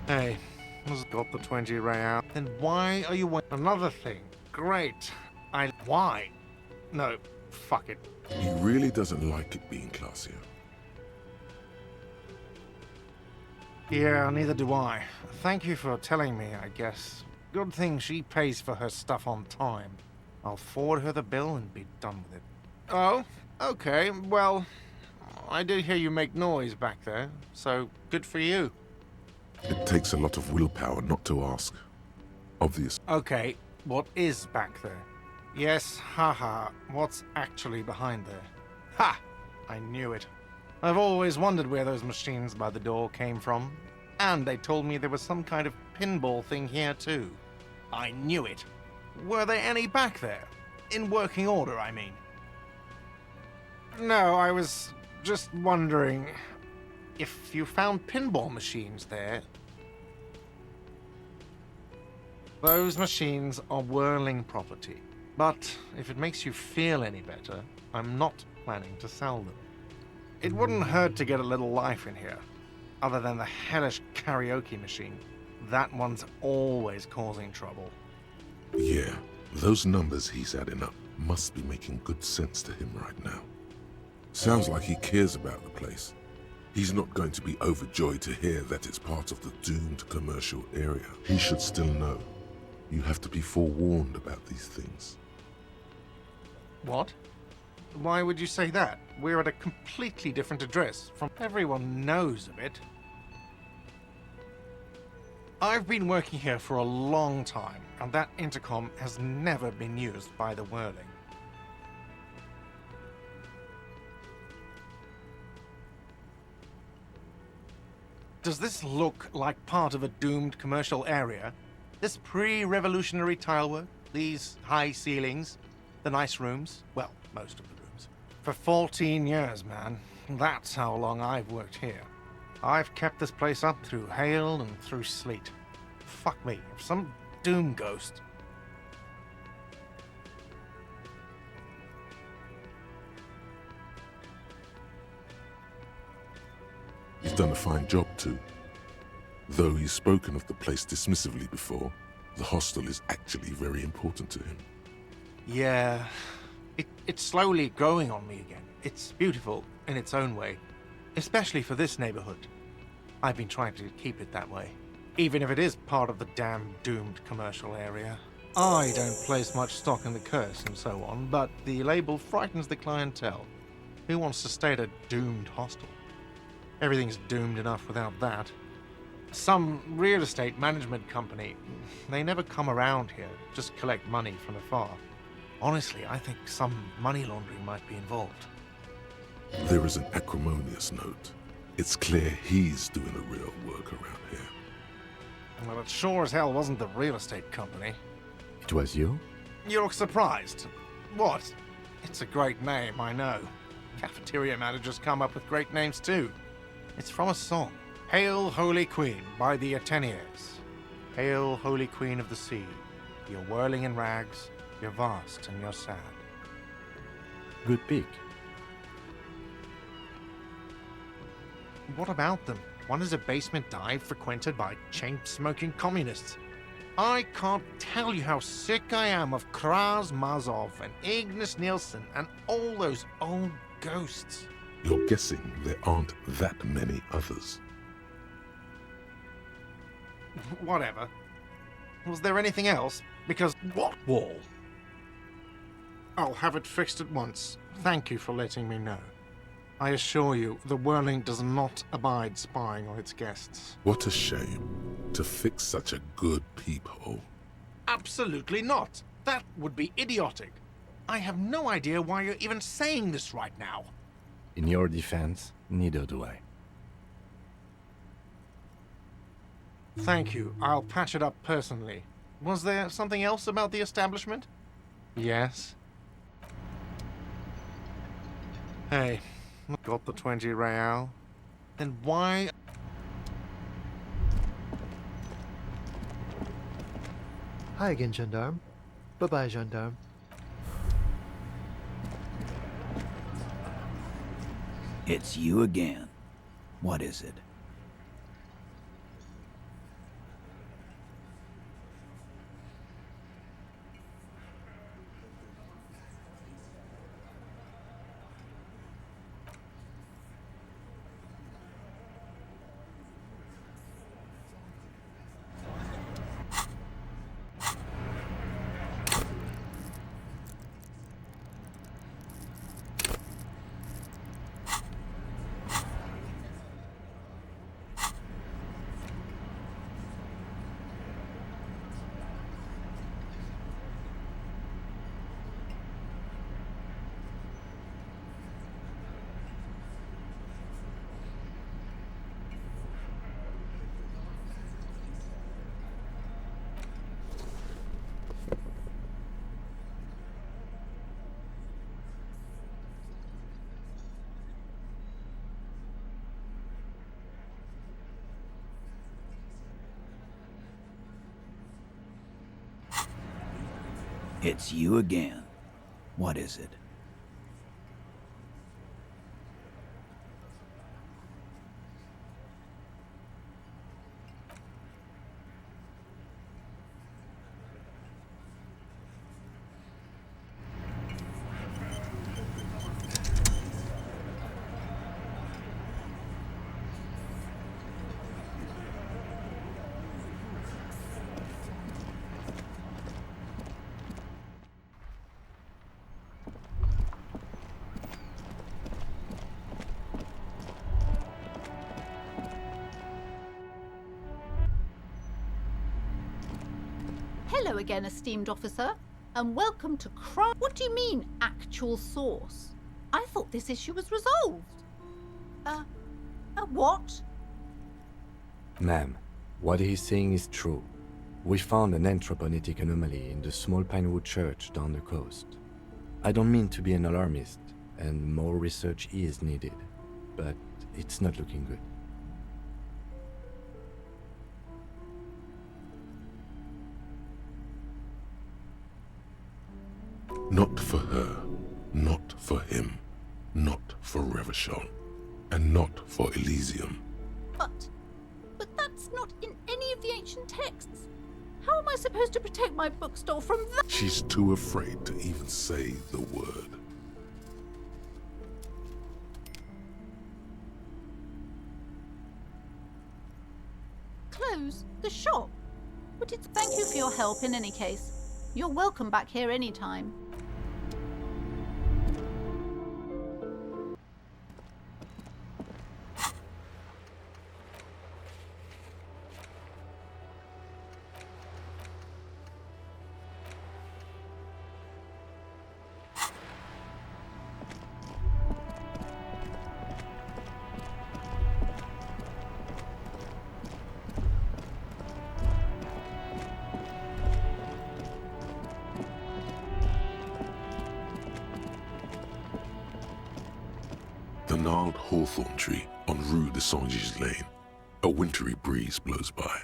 Speaker 18: Hey, has got the 20 ray out. Then why are you another thing? Great. Why? No, fuck it.
Speaker 1: He really doesn't like it being classier.
Speaker 18: Yeah, neither do I. Thank you for telling me, I guess. Good thing she pays for her stuff on time. I'll forward her the bill and be done with it. Oh, okay, well, I did hear you make noise back there, so good for you.
Speaker 1: It takes a lot of willpower not to ask. Obvious.
Speaker 18: Okay, what is back there? Yes, haha, what's actually behind there? Ha! I knew it. I've always wondered where those machines by the door came from. And they told me there was some kind of pinball thing here too. I knew it. Were there any back there? In working order, I mean. No, I was just wondering if you found pinball machines there. Those machines are whirling property. But if it makes you feel any better, I'm not planning to sell them. It wouldn't hurt to get a little life in here. Other than the hellish karaoke machine. That one's always causing trouble.
Speaker 1: Yeah, those numbers he's adding up must be making good sense to him right now. Sounds like he cares about the place. He's not going to be overjoyed to hear that it's part of the doomed commercial area. He should still know. You have to be forewarned about these things.
Speaker 18: What? Why would you say that? We're at a completely different address from everyone knows of it. I've been working here for a long time, and that intercom has never been used by the Whirling. Does this look like part of a doomed commercial area? This pre-revolutionary tilework, these high ceilings, the nice rooms, well, most of the rooms. For 14 years, man. That's how long I've worked here. I've kept this place up through hail and through sleet. Fuck me, if some doom ghost...
Speaker 1: He's done a fine job too. Though he's spoken of the place dismissively before, the hostel is actually very important to him.
Speaker 18: Yeah, it's slowly growing on me again. It's beautiful in its own way, especially for this neighborhood. I've been trying to keep it that way, even if it is part of the damn doomed commercial area. I don't place much stock in the curse and so on, but the label frightens the clientele. Who wants to stay at a doomed hostel? Everything's doomed enough without that. Some real estate management company, they never come around here, just collect money from afar. Honestly, I think some money laundering might be involved.
Speaker 1: There is an acrimonious note. It's clear he's doing the real work around here.
Speaker 18: Well, it sure as hell wasn't the real estate company.
Speaker 2: It was you?
Speaker 18: You look surprised. What? It's a great name, I know. Cafeteria managers come up with great names too. It's from a song. Hail, Holy Queen, by the Ateneers. Hail, Holy Queen of the Sea. You're whirling in rags, you're vast and you're sad.
Speaker 2: Good pick.
Speaker 18: What about them? One is a basement dive frequented by chain-smoking communists. I can't tell you how sick I am of Kraz Mazov and Ignis Nielsen and all those old ghosts.
Speaker 1: You're guessing there aren't that many others.
Speaker 18: Whatever. Was there anything else? Because what wall? I'll have it fixed at once. Thank you for letting me know. I assure you, the Whirling does not abide spying on its guests.
Speaker 1: What a shame to fix such a good peephole.
Speaker 18: Absolutely not. That would be idiotic. I have no idea why you're even saying this right now.
Speaker 2: In your defense, neither do I.
Speaker 18: Thank you. I'll patch it up personally. Was there something else about the establishment? Yes. Hey, got the 20 real? Then why...
Speaker 12: Hi again, Gendarme. Bye-bye, Gendarme.
Speaker 17: It's you again. What is it? It's you again. What is it?
Speaker 19: Hello again, esteemed officer, and welcome to crime. What do you mean, actual source? I thought this issue was resolved. What?
Speaker 2: Ma'am, what he's saying is true. We found an anthroponetic anomaly in the small Pinewood church down the coast. I don't mean to be an alarmist, and more research is needed, but it's not looking good.
Speaker 1: Not for her, not for him, not for Revachol, and not for Elysium.
Speaker 19: But that's not in any of the ancient texts. How am I supposed to protect my bookstore from that?
Speaker 1: She's too afraid to even say the word.
Speaker 19: Close the shop? But it's thank you for your help in any case. You're welcome back here anytime.
Speaker 1: The gnarled hawthorn tree on Rue de Saint-Gilles. A wintry breeze blows by.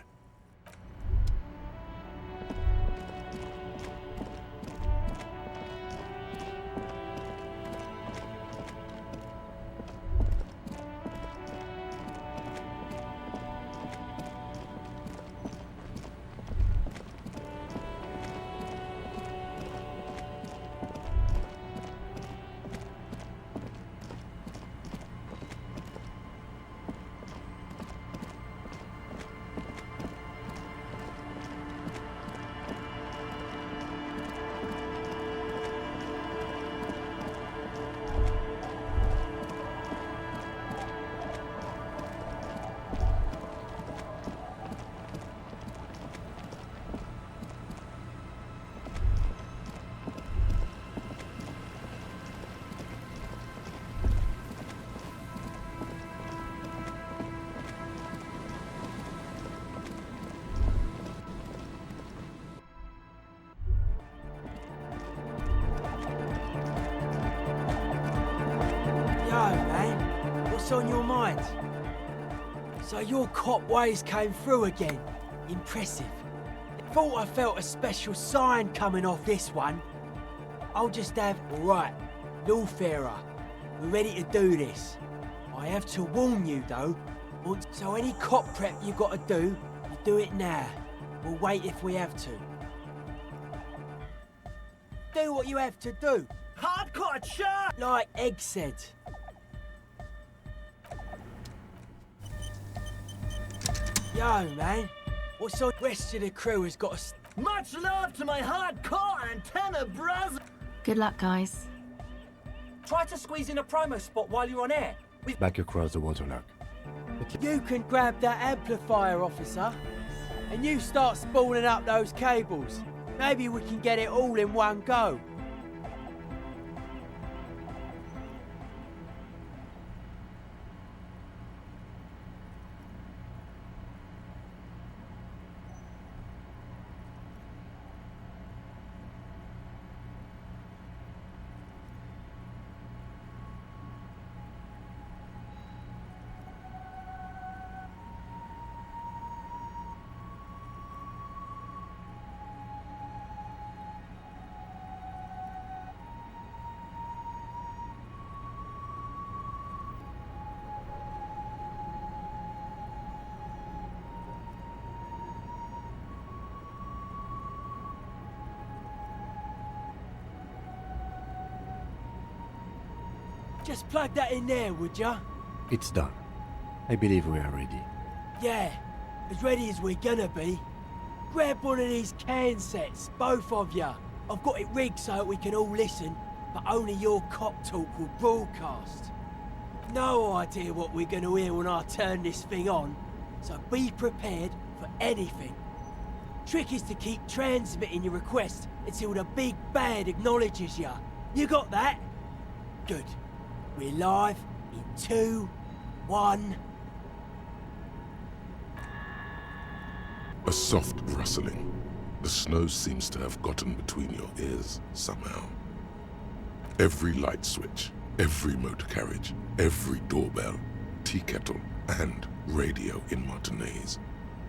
Speaker 7: What's on your mind? So your cop ways came through again. Impressive. Thought I felt a special sign coming off this one. I'll just have... Right, Feltherre, we're ready to do this. I have to warn you though. So any cop prep you gotta do, you do it now. We'll wait if we have to. Do what you have to do.
Speaker 8: Hardcore shot!
Speaker 7: Like Egg said. Yo, man. What's on? The rest of the crew has got a...
Speaker 8: Much love to my hardcore antenna brothers!
Speaker 20: Good luck, guys.
Speaker 6: Try to squeeze in a promo spot while you're on air.
Speaker 2: Back across the waterlock.
Speaker 7: You can grab that amplifier, officer. And you start spooling up those cables. Maybe we can get it all in one go. Just plug that in there, would ya?
Speaker 2: It's done. I believe we are ready.
Speaker 7: Yeah, as ready as we're gonna be. Grab one of these can sets, both of ya. I've got it rigged so that we can all listen, but only your cop talk will broadcast. No idea what we're gonna hear when I turn this thing on, so be prepared for anything. Trick is to keep transmitting your request until the big bad acknowledges ya. You got that? Good. We're live in 2, 1...
Speaker 1: A soft rustling. The snow seems to have gotten between your ears somehow. Every light switch, every motor carriage, every doorbell, tea kettle, and radio in Martinez,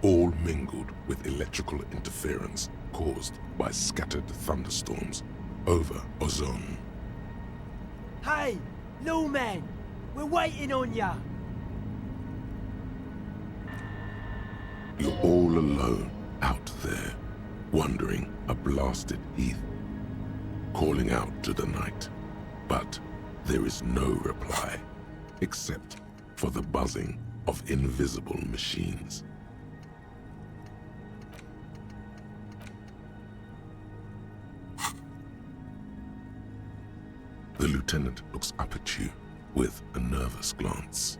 Speaker 1: all mingled with electrical interference caused by scattered thunderstorms over Ozone.
Speaker 7: Hey, Lawman! We're waiting on ya!
Speaker 1: You're all alone out there, wandering a blasted heath, calling out to the night. But there is no reply, except for the buzzing of invisible machines. The lieutenant looks up at you with a nervous glance.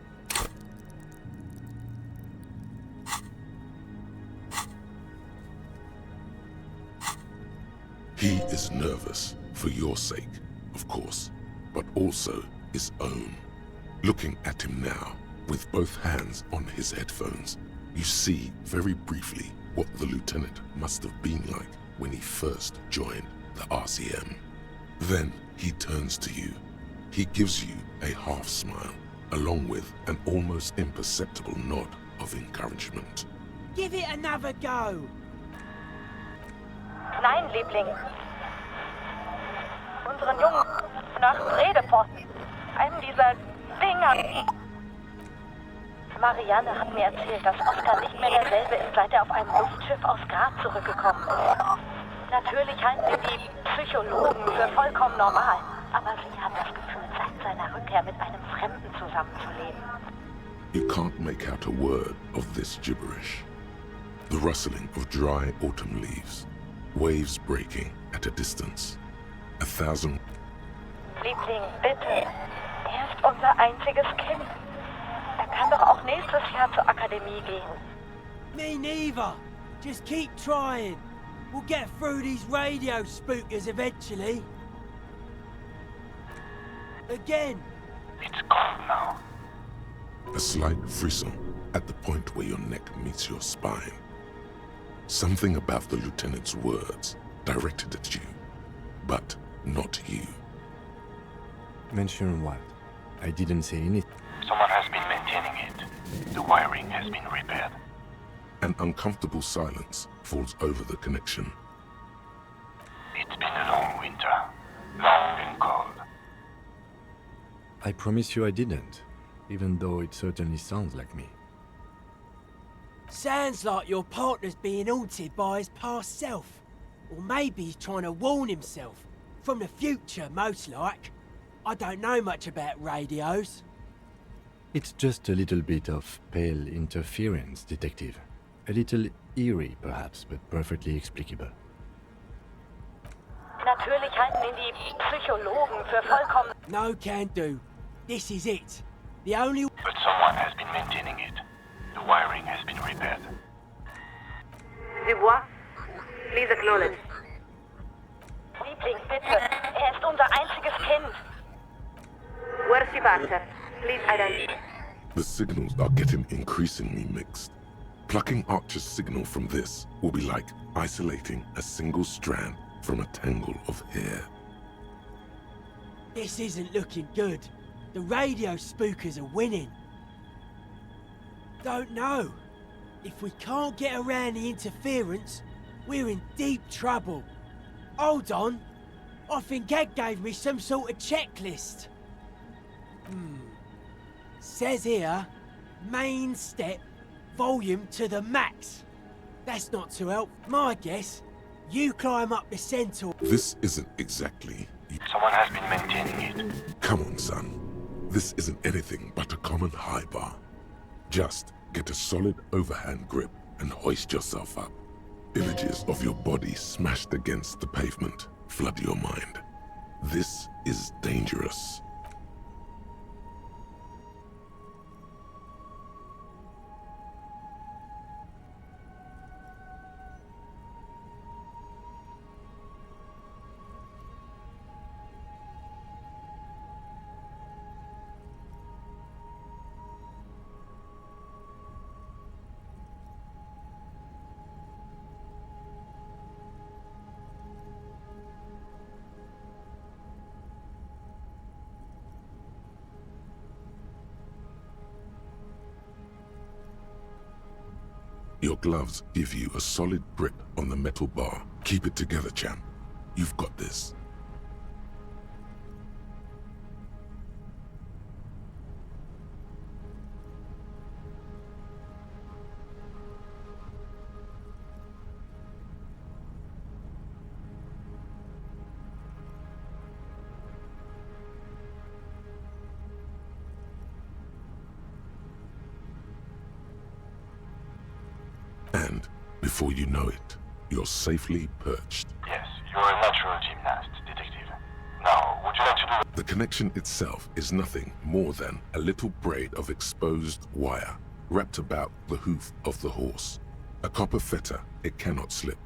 Speaker 1: He is nervous for your sake, of course, but also his own. Looking at him now, with both hands on his headphones, you see very briefly what the lieutenant must have been like when he first joined the RCM. Then he turns to you. He gives you a half smile, along with an almost imperceptible nod of encouragement.
Speaker 7: Give it another go!
Speaker 20: Nein, Liebling. Unseren Jungen nach Redepfosten. Einem dieser Dinger. Marianne hat mir erzählt, dass Oskar nicht mehr derselbe ist, seit er auf einem Luftschiff aus Graz zurückgekommen ist. Natürlich halten wir die Psychologen für vollkommen normal. Aber sie hat das Gefühl, seit seiner Rückkehr mit einem Fremden zusammenzuleben.
Speaker 1: You can't make out a word of this gibberish. The rustling of dry autumn leaves. Waves breaking at a distance. 1,000...
Speaker 20: Liebling, bitte. Er ist unser einziges Kind. Er kann doch auch nächstes Jahr zur Akademie gehen.
Speaker 7: Me neither. Just keep trying. We'll get through these radio spookers eventually. Again.
Speaker 11: It's gone now.
Speaker 1: A slight frisson at the point where your neck meets your spine. Something about the lieutenant's words directed at you, but not you.
Speaker 2: Mention what? I didn't say anything.
Speaker 11: Someone has been maintaining it. The wiring has been repaired.
Speaker 1: An uncomfortable silence falls over the connection.
Speaker 11: It's been a long winter. Long and cold.
Speaker 2: I promise you I didn't, even though it certainly sounds like me.
Speaker 7: Sounds like your partner's being haunted by his past self. Or maybe he's trying to warn himself. From the future, most like. I don't know much about radios.
Speaker 2: It's just a little bit of pale interference, Detective. A little eerie, perhaps, but perfectly explicable.
Speaker 20: Natürlich halten ihn die Psychologen für vollkommen...
Speaker 7: No can do. This is it. The only...
Speaker 11: But someone has been maintaining it. The wiring has been repaired.
Speaker 20: Dubois, please acknowledge. Liebling, bitte. Er ist unser einziges Kind. Where's Sebastian? Please identify.
Speaker 1: The signals are getting increasingly mixed. Plucking Archer's signal from this will be like isolating a single strand from a tangle of hair.
Speaker 7: This isn't looking good. The radio spookers are winning. Don't know. If we can't get around the interference, we're in deep trouble. Hold on. I think Ed gave me some sort of checklist. Says here, main step, volume to the max. That's not to help. My guess, you climb up the centaur.
Speaker 1: This isn't exactly...
Speaker 11: Someone has been maintaining it.
Speaker 1: Come on, son. This isn't anything but a common high bar. Just get a solid overhand grip and hoist yourself up. Images of your body smashed against the pavement flood your mind. This is dangerous. Your gloves give you a solid grip on the metal bar. Keep it together, champ. You've got this. And before you know it, you're safely perched.
Speaker 21: Yes, you're a natural gymnast, detective. Now, would you like to do...
Speaker 1: The connection itself is nothing more than a little braid of exposed wire wrapped about the hoof of the horse. A copper fetter, it cannot slip.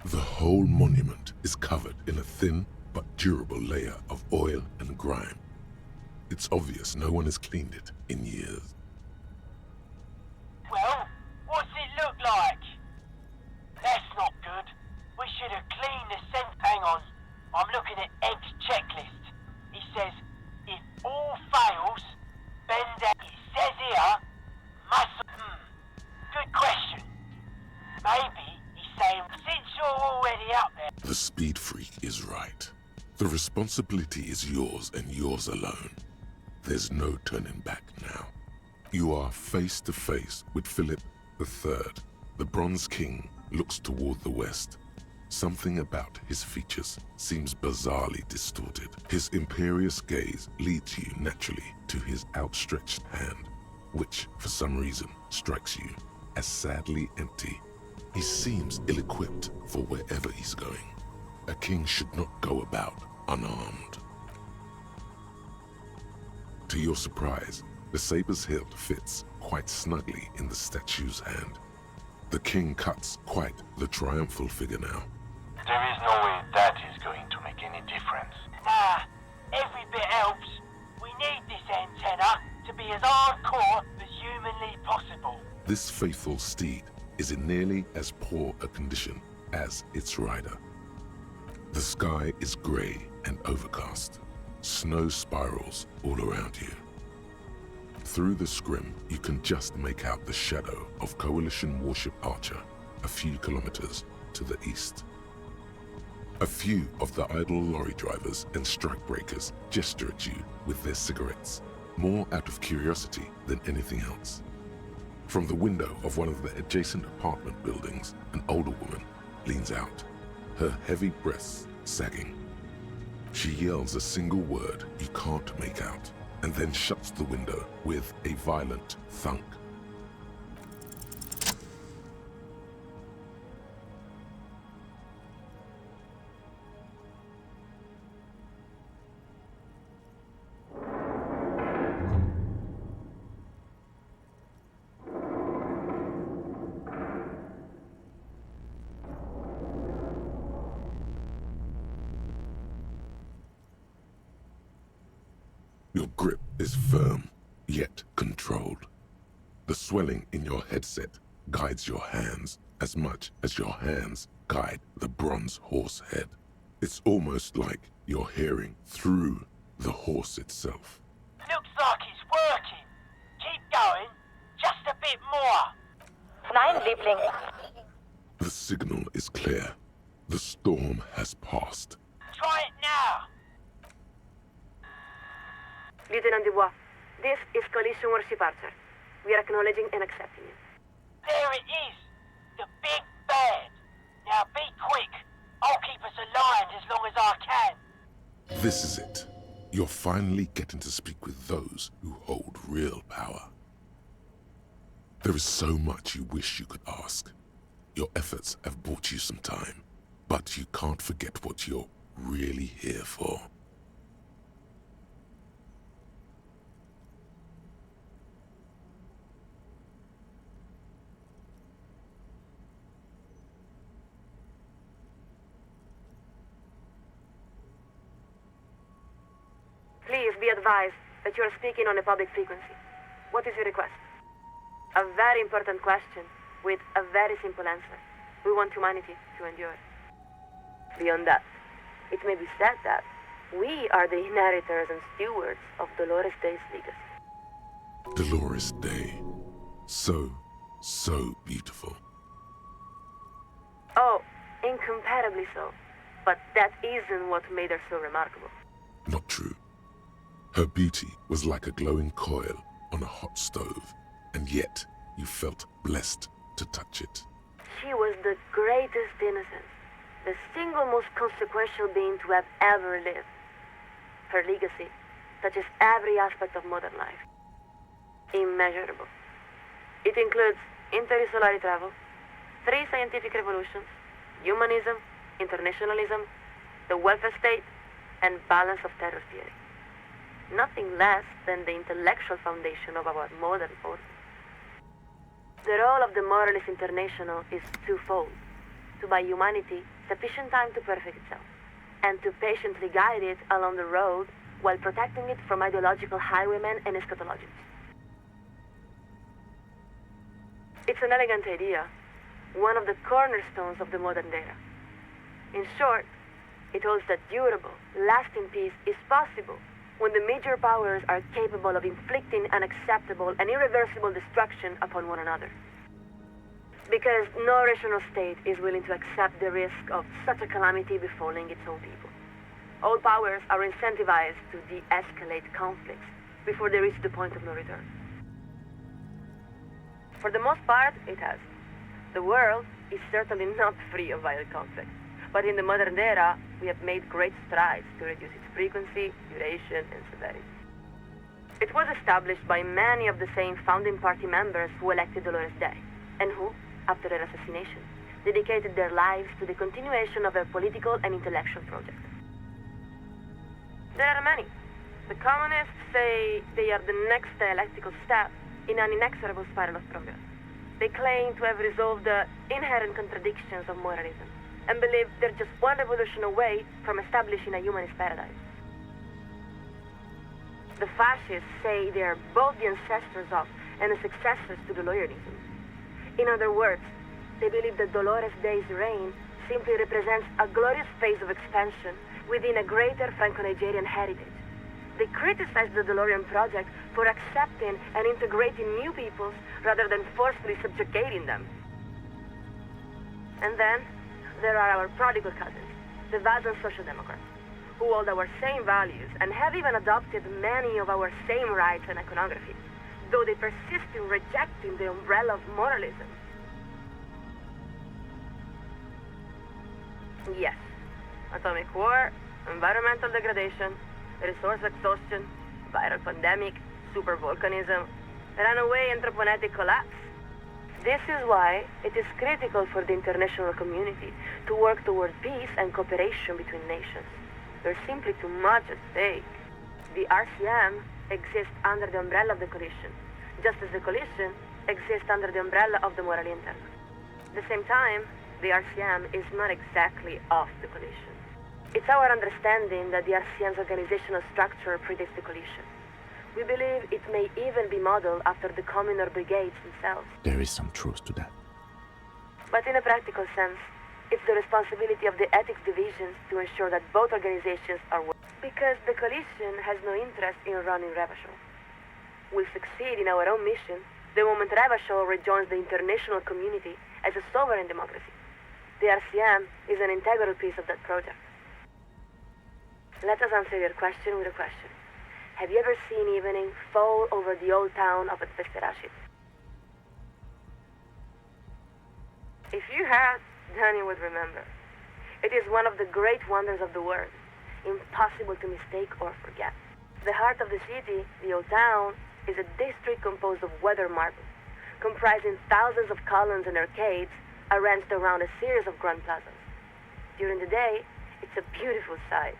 Speaker 1: The whole monument is covered in a thin but durable layer of oil and grime. It's obvious no one has cleaned it in years.
Speaker 8: Well, what's it look like? That's not good. We should have cleaned the scent. Hang on. I'm looking at Egg's checklist. He says, if all fails, bend down. He says here, good question. Maybe he's saying, since you're already up there.
Speaker 1: The speed freak is right. The responsibility is yours and yours alone. There's no turning back now. You are face to face with Philip III. The Bronze King looks toward the west. Something about his features seems bizarrely distorted. His imperious gaze leads you naturally to his outstretched hand, which, for some reason, strikes you as sadly empty. He seems ill-equipped for wherever he's going. A king should not go about unarmed. To your surprise, the saber's hilt fits quite snugly in the statue's hand. The king cuts quite the triumphal figure now.
Speaker 21: There is no way that is going to make any difference.
Speaker 8: Nah, every bit helps. We need this antenna to be as hardcore as humanly possible.
Speaker 1: This faithful steed is in nearly as poor a condition as its rider. The sky is grey and overcast. Snow spirals all around you. Through the scrim, you can just make out the shadow of Coalition warship Archer a few kilometers to the east. A few of the idle lorry drivers and strikebreakers gesture at you with their cigarettes, more out of curiosity than anything else. From the window of one of the adjacent apartment buildings, an older woman leans out, her heavy breasts sagging. She yells a single word you can't make out, and then shuts the window with a violent thunk. Your grip is firm, yet controlled. The swelling in your headset guides your hands as much as your hands guide the bronze horse head. It's almost like you're hearing through the horse itself.
Speaker 8: Looks like it's working. Keep going. Just a bit more.
Speaker 20: Nein, Liebling.
Speaker 1: The signal is clear. The storm has passed.
Speaker 8: Try it now.
Speaker 22: Lieutenant Dubois, this is Coalition Warship Archer. We are acknowledging and accepting it.
Speaker 8: There it is. The big bad. Now be quick. I'll keep us aligned as long as I can.
Speaker 1: This is it. You're finally getting to speak with those who hold real power. There is so much you wish you could ask. Your efforts have bought you some time, but you can't forget what you're really here for.
Speaker 22: Please be advised that you are speaking on a public frequency. What is your request? A very important question with a very simple answer. We want humanity to endure. Beyond that, it may be said that we are the inheritors and stewards of Dolores Day's legacy.
Speaker 1: Dolores Day. So, So beautiful.
Speaker 22: Oh, incomparably so. But that isn't what made her so remarkable.
Speaker 1: Not true. Her beauty was like a glowing coil on a hot stove, and yet you felt blessed to touch it.
Speaker 22: She was the greatest innocence, the single most consequential being to have ever lived. Her legacy touches every aspect of modern life. Immeasurable. It includes interstellar travel, 3 scientific revolutions, humanism, internationalism, the welfare state, and balance of terror theory. Nothing less than the intellectual foundation of our modern order. The role of the Moralist International is twofold: to buy humanity sufficient time to perfect itself, and to patiently guide it along the road while protecting it from ideological highwaymen and eschatologists. It's an elegant idea, one of the cornerstones of the modern era. In short, it holds that durable, lasting peace is possible when the major powers are capable of inflicting unacceptable and irreversible destruction upon one another. Because no rational state is willing to accept the risk of such a calamity befalling its own people. All powers are incentivized to de-escalate conflicts before they reach the point of no return. For the most part, it has. The world is certainly not free of violent conflict, but in the modern era, we have made great strides to reduce its frequency, duration, and severity. It was established by many of the same founding party members who elected Dolores Day, and who, after her assassination, dedicated their lives to the continuation of her political and intellectual project. There are many. The communists say they are the next dialectical step in an inexorable spiral of progress. They claim to have resolved the inherent contradictions of moralism, and believe they're just one revolution away from establishing a humanist paradigm. The fascists say they are both the ancestors of and the successors to Doloreanism. In other words, they believe that Dolores Day's reign simply represents a glorious phase of expansion within a greater Franco-Nigerian heritage. They criticize the DeLorean project for accepting and integrating new peoples rather than forcefully subjugating them. And then, there are our prodigal cousins, the Vazan Social Democrats, who hold our same values and have even adopted many of our same rights and iconography, though they persist in rejecting the umbrella of moralism. Yes, atomic war, environmental degradation, resource exhaustion, viral pandemic, supervolcanism, runaway anthropogenetic collapse. This is why it is critical for the international community to work toward peace and cooperation between nations. There's simply too much at stake. The RCM exists under the umbrella of the coalition, just as the coalition exists under the umbrella of the Morally Internal. At the same time, the RCM is not exactly of the coalition. It's our understanding that the RCM's organizational structure predates the coalition. We believe it may even be modeled after the communal brigades themselves.
Speaker 2: There is some truth to that.
Speaker 22: But in a practical sense, it's the responsibility of the ethics divisions to ensure that both organizations are because the coalition has no interest in running Revachol. We'll succeed in our own mission the moment Revachol rejoins the international community as a sovereign democracy. The RCM is an integral piece of that project. Let us answer your question with a question. Have you ever seen evening fall over the old town of Feltherre? If you had, then you would remember. It is one of the great wonders of the world, impossible to mistake or forget. The heart of the city, the old town, is a district composed of weathered marble, comprising thousands of columns and arcades arranged around a series of grand plazas. During the day, it's a beautiful sight,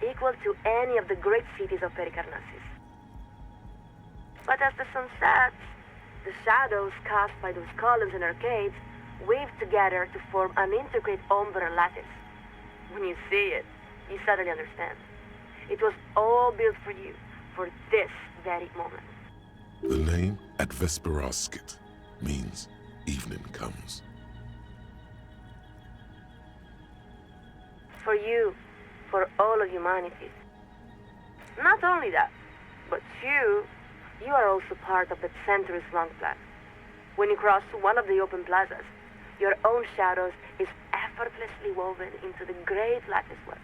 Speaker 22: equal to any of the great cities of Pericarnassus. But as the sun sets, the shadows cast by those columns and arcades weave together to form an intricate ombre lattice. When you see it, you suddenly understand. It was all built for you, for this very moment.
Speaker 1: The name Ad Vesperascit means evening comes.
Speaker 22: For you, for all of humanity. Not only that, but you are also part of that centuries-long plan. When you cross one of the open plazas, your own shadows is effortlessly woven into the great lattice work,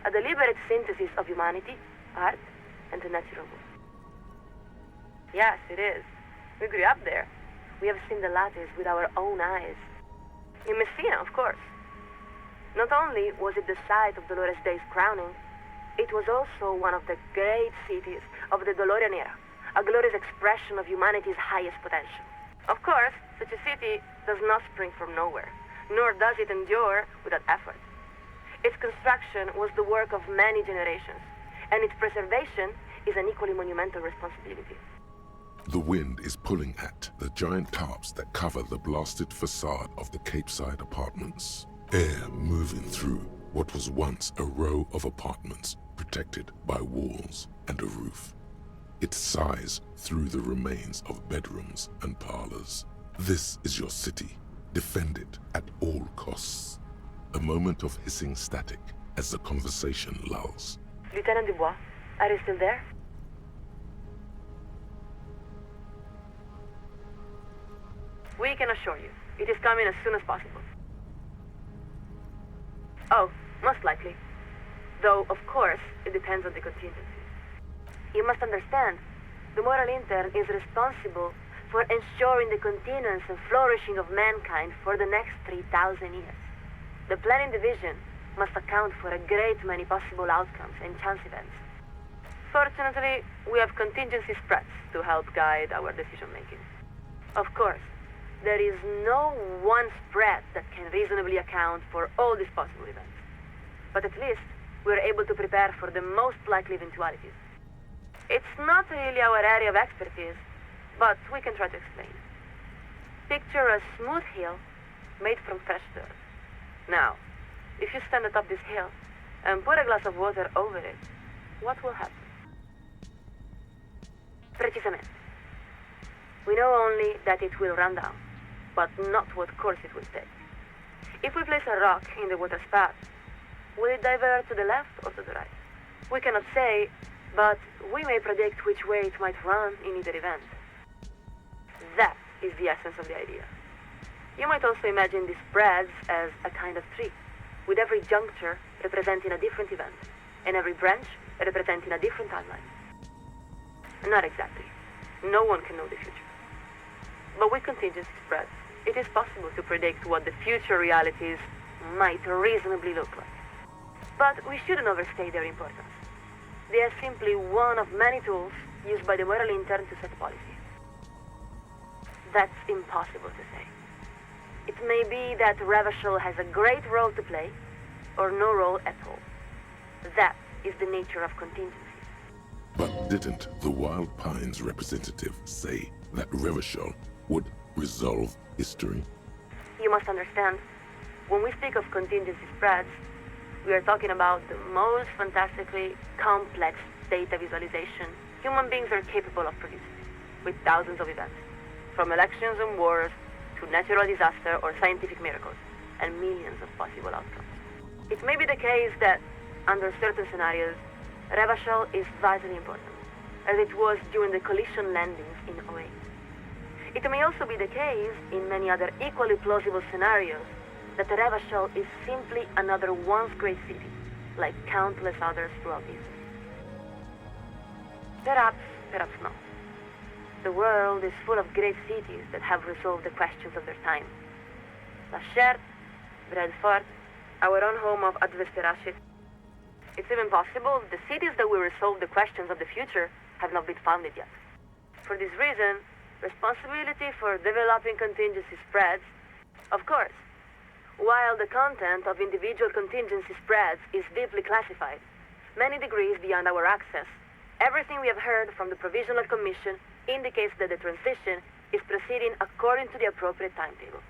Speaker 22: a deliberate synthesis of humanity, art, and the natural world. Yes, it is. We grew up there. We have seen the lattice with our own eyes. In Messina, of course. Not only was it the site of Dolores Day's crowning, it was also one of the great cities of the Dolorian era, a glorious expression of humanity's highest potential. Of course, such a city does not spring from nowhere, nor does it endure without effort. Its construction was the work of many generations, and its preservation is an equally monumental responsibility.
Speaker 1: The wind is pulling at the giant tarps that cover the blasted facade of the Capeside apartments. Air moving through what was once a row of apartments protected by walls and a roof. It sighs through the remains of bedrooms and parlors. This is your city. Defend it at all costs. A moment of hissing static as the conversation lulls.
Speaker 22: Lieutenant Dubois, are you still there? We can assure you, it is coming as soon as possible. Oh, most likely. Though, of course, it depends on the contingencies. You must understand, the moral intern is responsible for ensuring the continuance and flourishing of mankind for the next 3,000 years. The planning division must account for a great many possible outcomes and chance events. Fortunately, we have contingency spreads to help guide our decision-making. Of course, there is no one spread that can reasonably account for all these possible events. But at least, we're able to prepare for the most likely eventualities. It's not really our area of expertise, but we can try to explain. Picture a smooth hill made from fresh dirt. Now, if you stand atop this hill and put a glass of water over it, what will happen? Precisamente. We know only that it will run down, but not what course it will take. If we place a rock in the water's path, will it divert to the left or to the right? We cannot say, but we may predict which way it might run in either event. That is the essence of the idea. You might also imagine these spreads as a kind of tree, with every juncture representing a different event, and every branch representing a different timeline. Not exactly. No one can know the future. But with contingency spreads, it is possible to predict what the future realities might reasonably look like. But we shouldn't overstate their importance. They are simply one of many tools used by the moral intern to set policy. That's impossible to say. It may be that Revachol has a great role to play, or no role at all. That is the nature of contingencies.
Speaker 1: But didn't the Wild Pines representative say that Revachol would resolve history?
Speaker 22: You must understand, when we speak of contingency spreads, we are talking about the most fantastically complex data visualization human beings are capable of producing, with thousands of events, from elections and wars to natural disaster or scientific miracles, and millions of possible outcomes. It may be the case that, under certain scenarios, Revachol is vitally important, as it was during the collision landings in 08. It may also be the case, in many other equally plausible scenarios, that Revachol is simply another once great city, like countless others throughout history. Perhaps, perhaps not. The world is full of great cities that have resolved the questions of their time. La Chère, Bradford, our own home of Advesterache. It's even possible the cities that will resolve the questions of the future have not been founded yet. For this reason, responsibility for developing contingency spreads, of course. While the content of individual contingency spreads is deeply classified, many degrees beyond our access, everything we have heard from the Provisional Commission indicates that the transition is proceeding according to the appropriate timetable.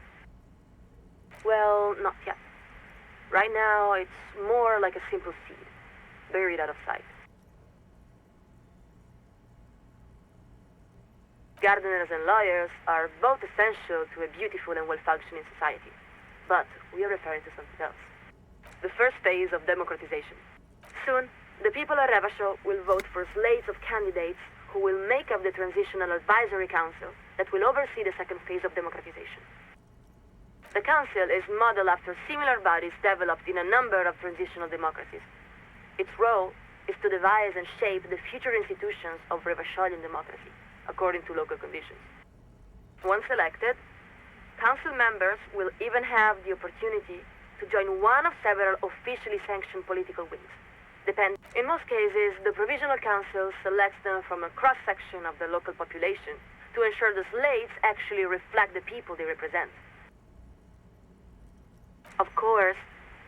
Speaker 22: Well, not yet. Right now, it's more like a simple seed, buried out of sight. Gardeners and lawyers are both essential to a beautiful and well-functioning society, but we are referring to something else. The first phase of democratization. Soon, the people of Revachol will vote for slates of candidates who will make up the Transitional Advisory Council that will oversee the second phase of democratization. The council is modeled after similar bodies developed in a number of transitional democracies. Its role is to devise and shape the future institutions of Revacholian democracy, according to local conditions. Once elected, council members will even have the opportunity to join one of several officially sanctioned political wings. In most cases, the Provisional Council selects them from a cross-section of the local population to ensure the slates actually reflect the people they represent. Of course,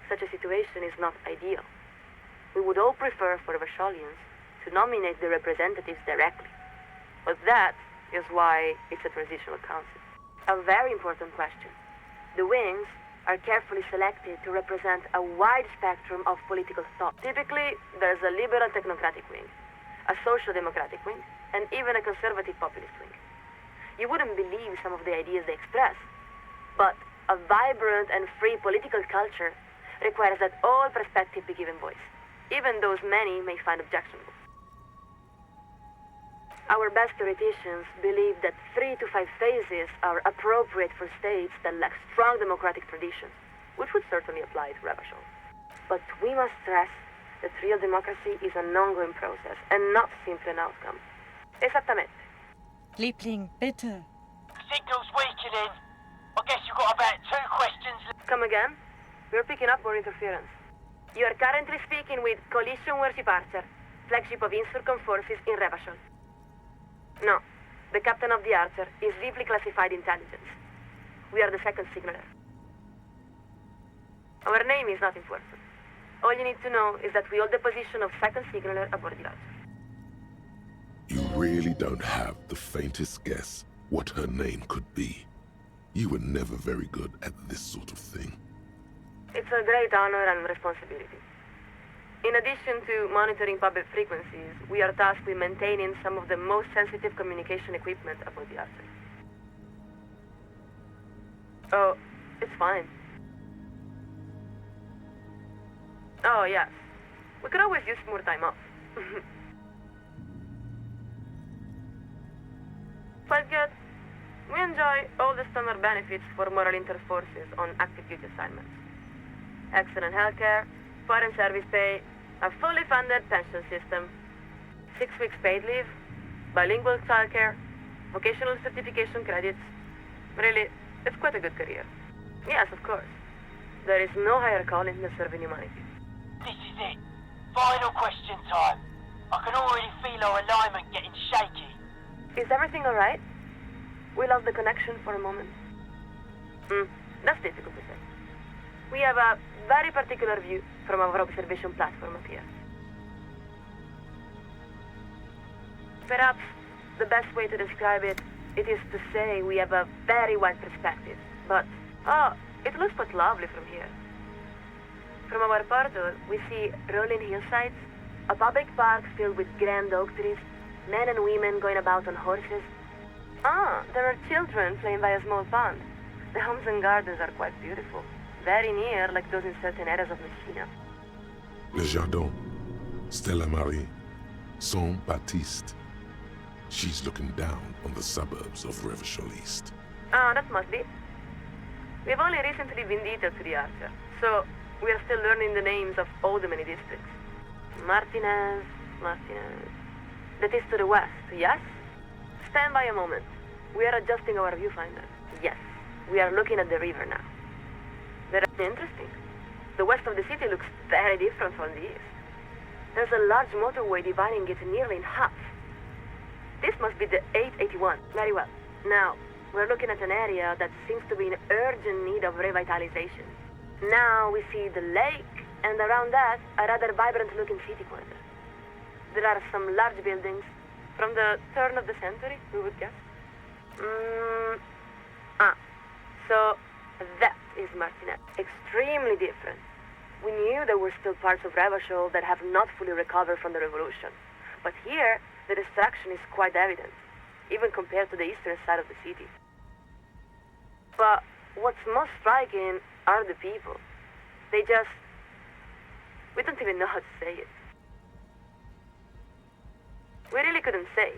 Speaker 22: such a situation is not ideal. We would all prefer for Revacholians to nominate the representatives directly. But that is why it's a transitional council. A very important question. The wings are carefully selected to represent a wide spectrum of political thought. Typically, there's a liberal technocratic wing, a social democratic wing, and even a conservative populist wing. You wouldn't believe some of the ideas they express, but a vibrant and free political culture requires that all perspectives be given voice, even those many may find objectionable. Our best theoreticians believe that 3 to 5 phases are appropriate for states that lack strong democratic traditions, which would certainly apply to Revachol. But we must stress that real democracy is an ongoing process and not simply an outcome. Esattamente.
Speaker 3: Liebling, bitte.
Speaker 8: Signal's weakening. I guess you've got about 2 questions.
Speaker 22: Come again? We're picking up more interference. You are currently speaking with Coalition Warship Archer, flagship of Insurcom forces in Revachol. No, the captain of the Archer is deeply classified intelligence. We are the second signaler. Our name is not important. All you need to know is that we hold the position of second signaler aboard the Archer.
Speaker 1: You really don't have the faintest guess what her name could be. You were never very good at this sort of thing.
Speaker 22: It's a great honor and responsibility. In addition to monitoring public frequencies, we are tasked with maintaining some of the most sensitive communication equipment aboard the Archer. Oh, it's fine. Oh, yes. We could always use more time off. Quite good. We enjoy all the standard benefits for moral interforces on active duty assignments. Excellent healthcare, foreign service pay, a fully funded pension system, 6 weeks paid leave, bilingual childcare, vocational certification credits. Really, it's quite a good career. Yes, of course. There is no higher calling than serving humanity.
Speaker 8: This is it. Final question time. I can already feel our alignment getting shaky.
Speaker 22: Is everything alright? We lost the connection for a moment. That's difficult to say. We have a very particular view from our observation platform up here. Perhaps the best way to describe it is to say we have a very wide perspective. But, it looks quite lovely from here. From our portal, we see rolling hillsides, a public park filled with grand oak trees, men and women going about on horses. There are children playing by a small pond. The homes and gardens are quite beautiful. Very near, like those in certain areas of Messina.
Speaker 1: Le Jardin, Stella Marie, Saint-Baptiste. She's looking down on the suburbs of Revachol East.
Speaker 22: That must be. We've only recently been detailed to the Archer, so we are still learning the names of all the many districts. Martinez. That is to the west, yes? Stand by a moment. We are adjusting our viewfinder. Yes, we are looking at the river now. Very interesting. The west of the city looks very different from the east. There's a large motorway dividing it nearly in half. This must be the 881. Very well. Now, we're looking at an area that seems to be in urgent need of revitalization. Now we see the lake, and around that, a rather vibrant-looking city quarter. There are some large buildings from the turn of the century, we would guess. So that is Martinez. Extremely different. We knew there were still parts of Revachol that have not fully recovered from the revolution. But here, the destruction is quite evident, even compared to the eastern side of the city. But what's most striking are the people. We don't even know how to say it. We really couldn't say.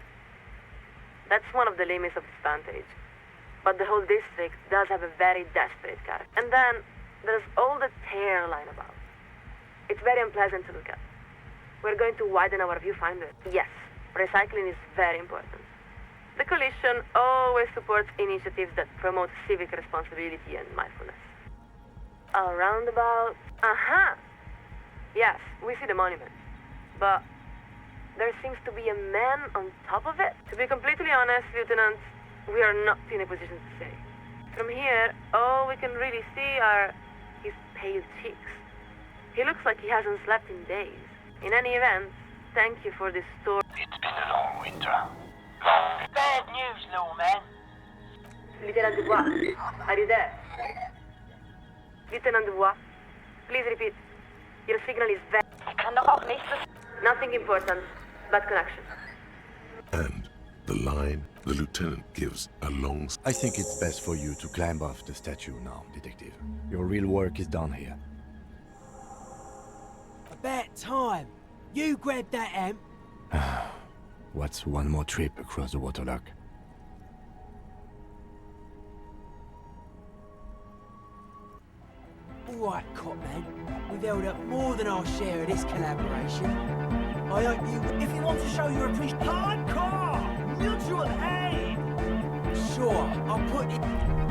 Speaker 22: That's one of the limits of this vantage. But the whole district does have a very desperate character. And then there's all the tear line about. It's very unpleasant to look at. We're going to widen our viewfinder. Yes, recycling is very important. The coalition always supports initiatives that promote civic responsibility and mindfulness. A roundabout. Aha! Yes, we see the monument. But there seems to be a man on top of it. To be completely honest, Lieutenant, we are not in a position to say. From here, all we can really see are his pale cheeks. He looks like he hasn't slept in days. In any event, thank you for this story.
Speaker 21: It's been a long winter.
Speaker 8: Bad news, little man.
Speaker 22: Lieutenant Dubois, are you there? Lieutenant Dubois, please repeat. Your signal is very...
Speaker 20: Ich kann doch auch nächstes...
Speaker 22: Nothing important. Bad connection.
Speaker 1: And the line the lieutenant gives a long...
Speaker 2: I think it's best for you to climb off the statue now, Detective. Your real work is done here.
Speaker 7: About time. You grabbed that amp.
Speaker 2: What's one more trip across the waterlock?
Speaker 7: Alright, Copman. We've held up more than our share of this collaboration. I hope you...
Speaker 8: If you want to show your appreciation... Hardcore! Mutual aid!
Speaker 7: Sure, I'll put it...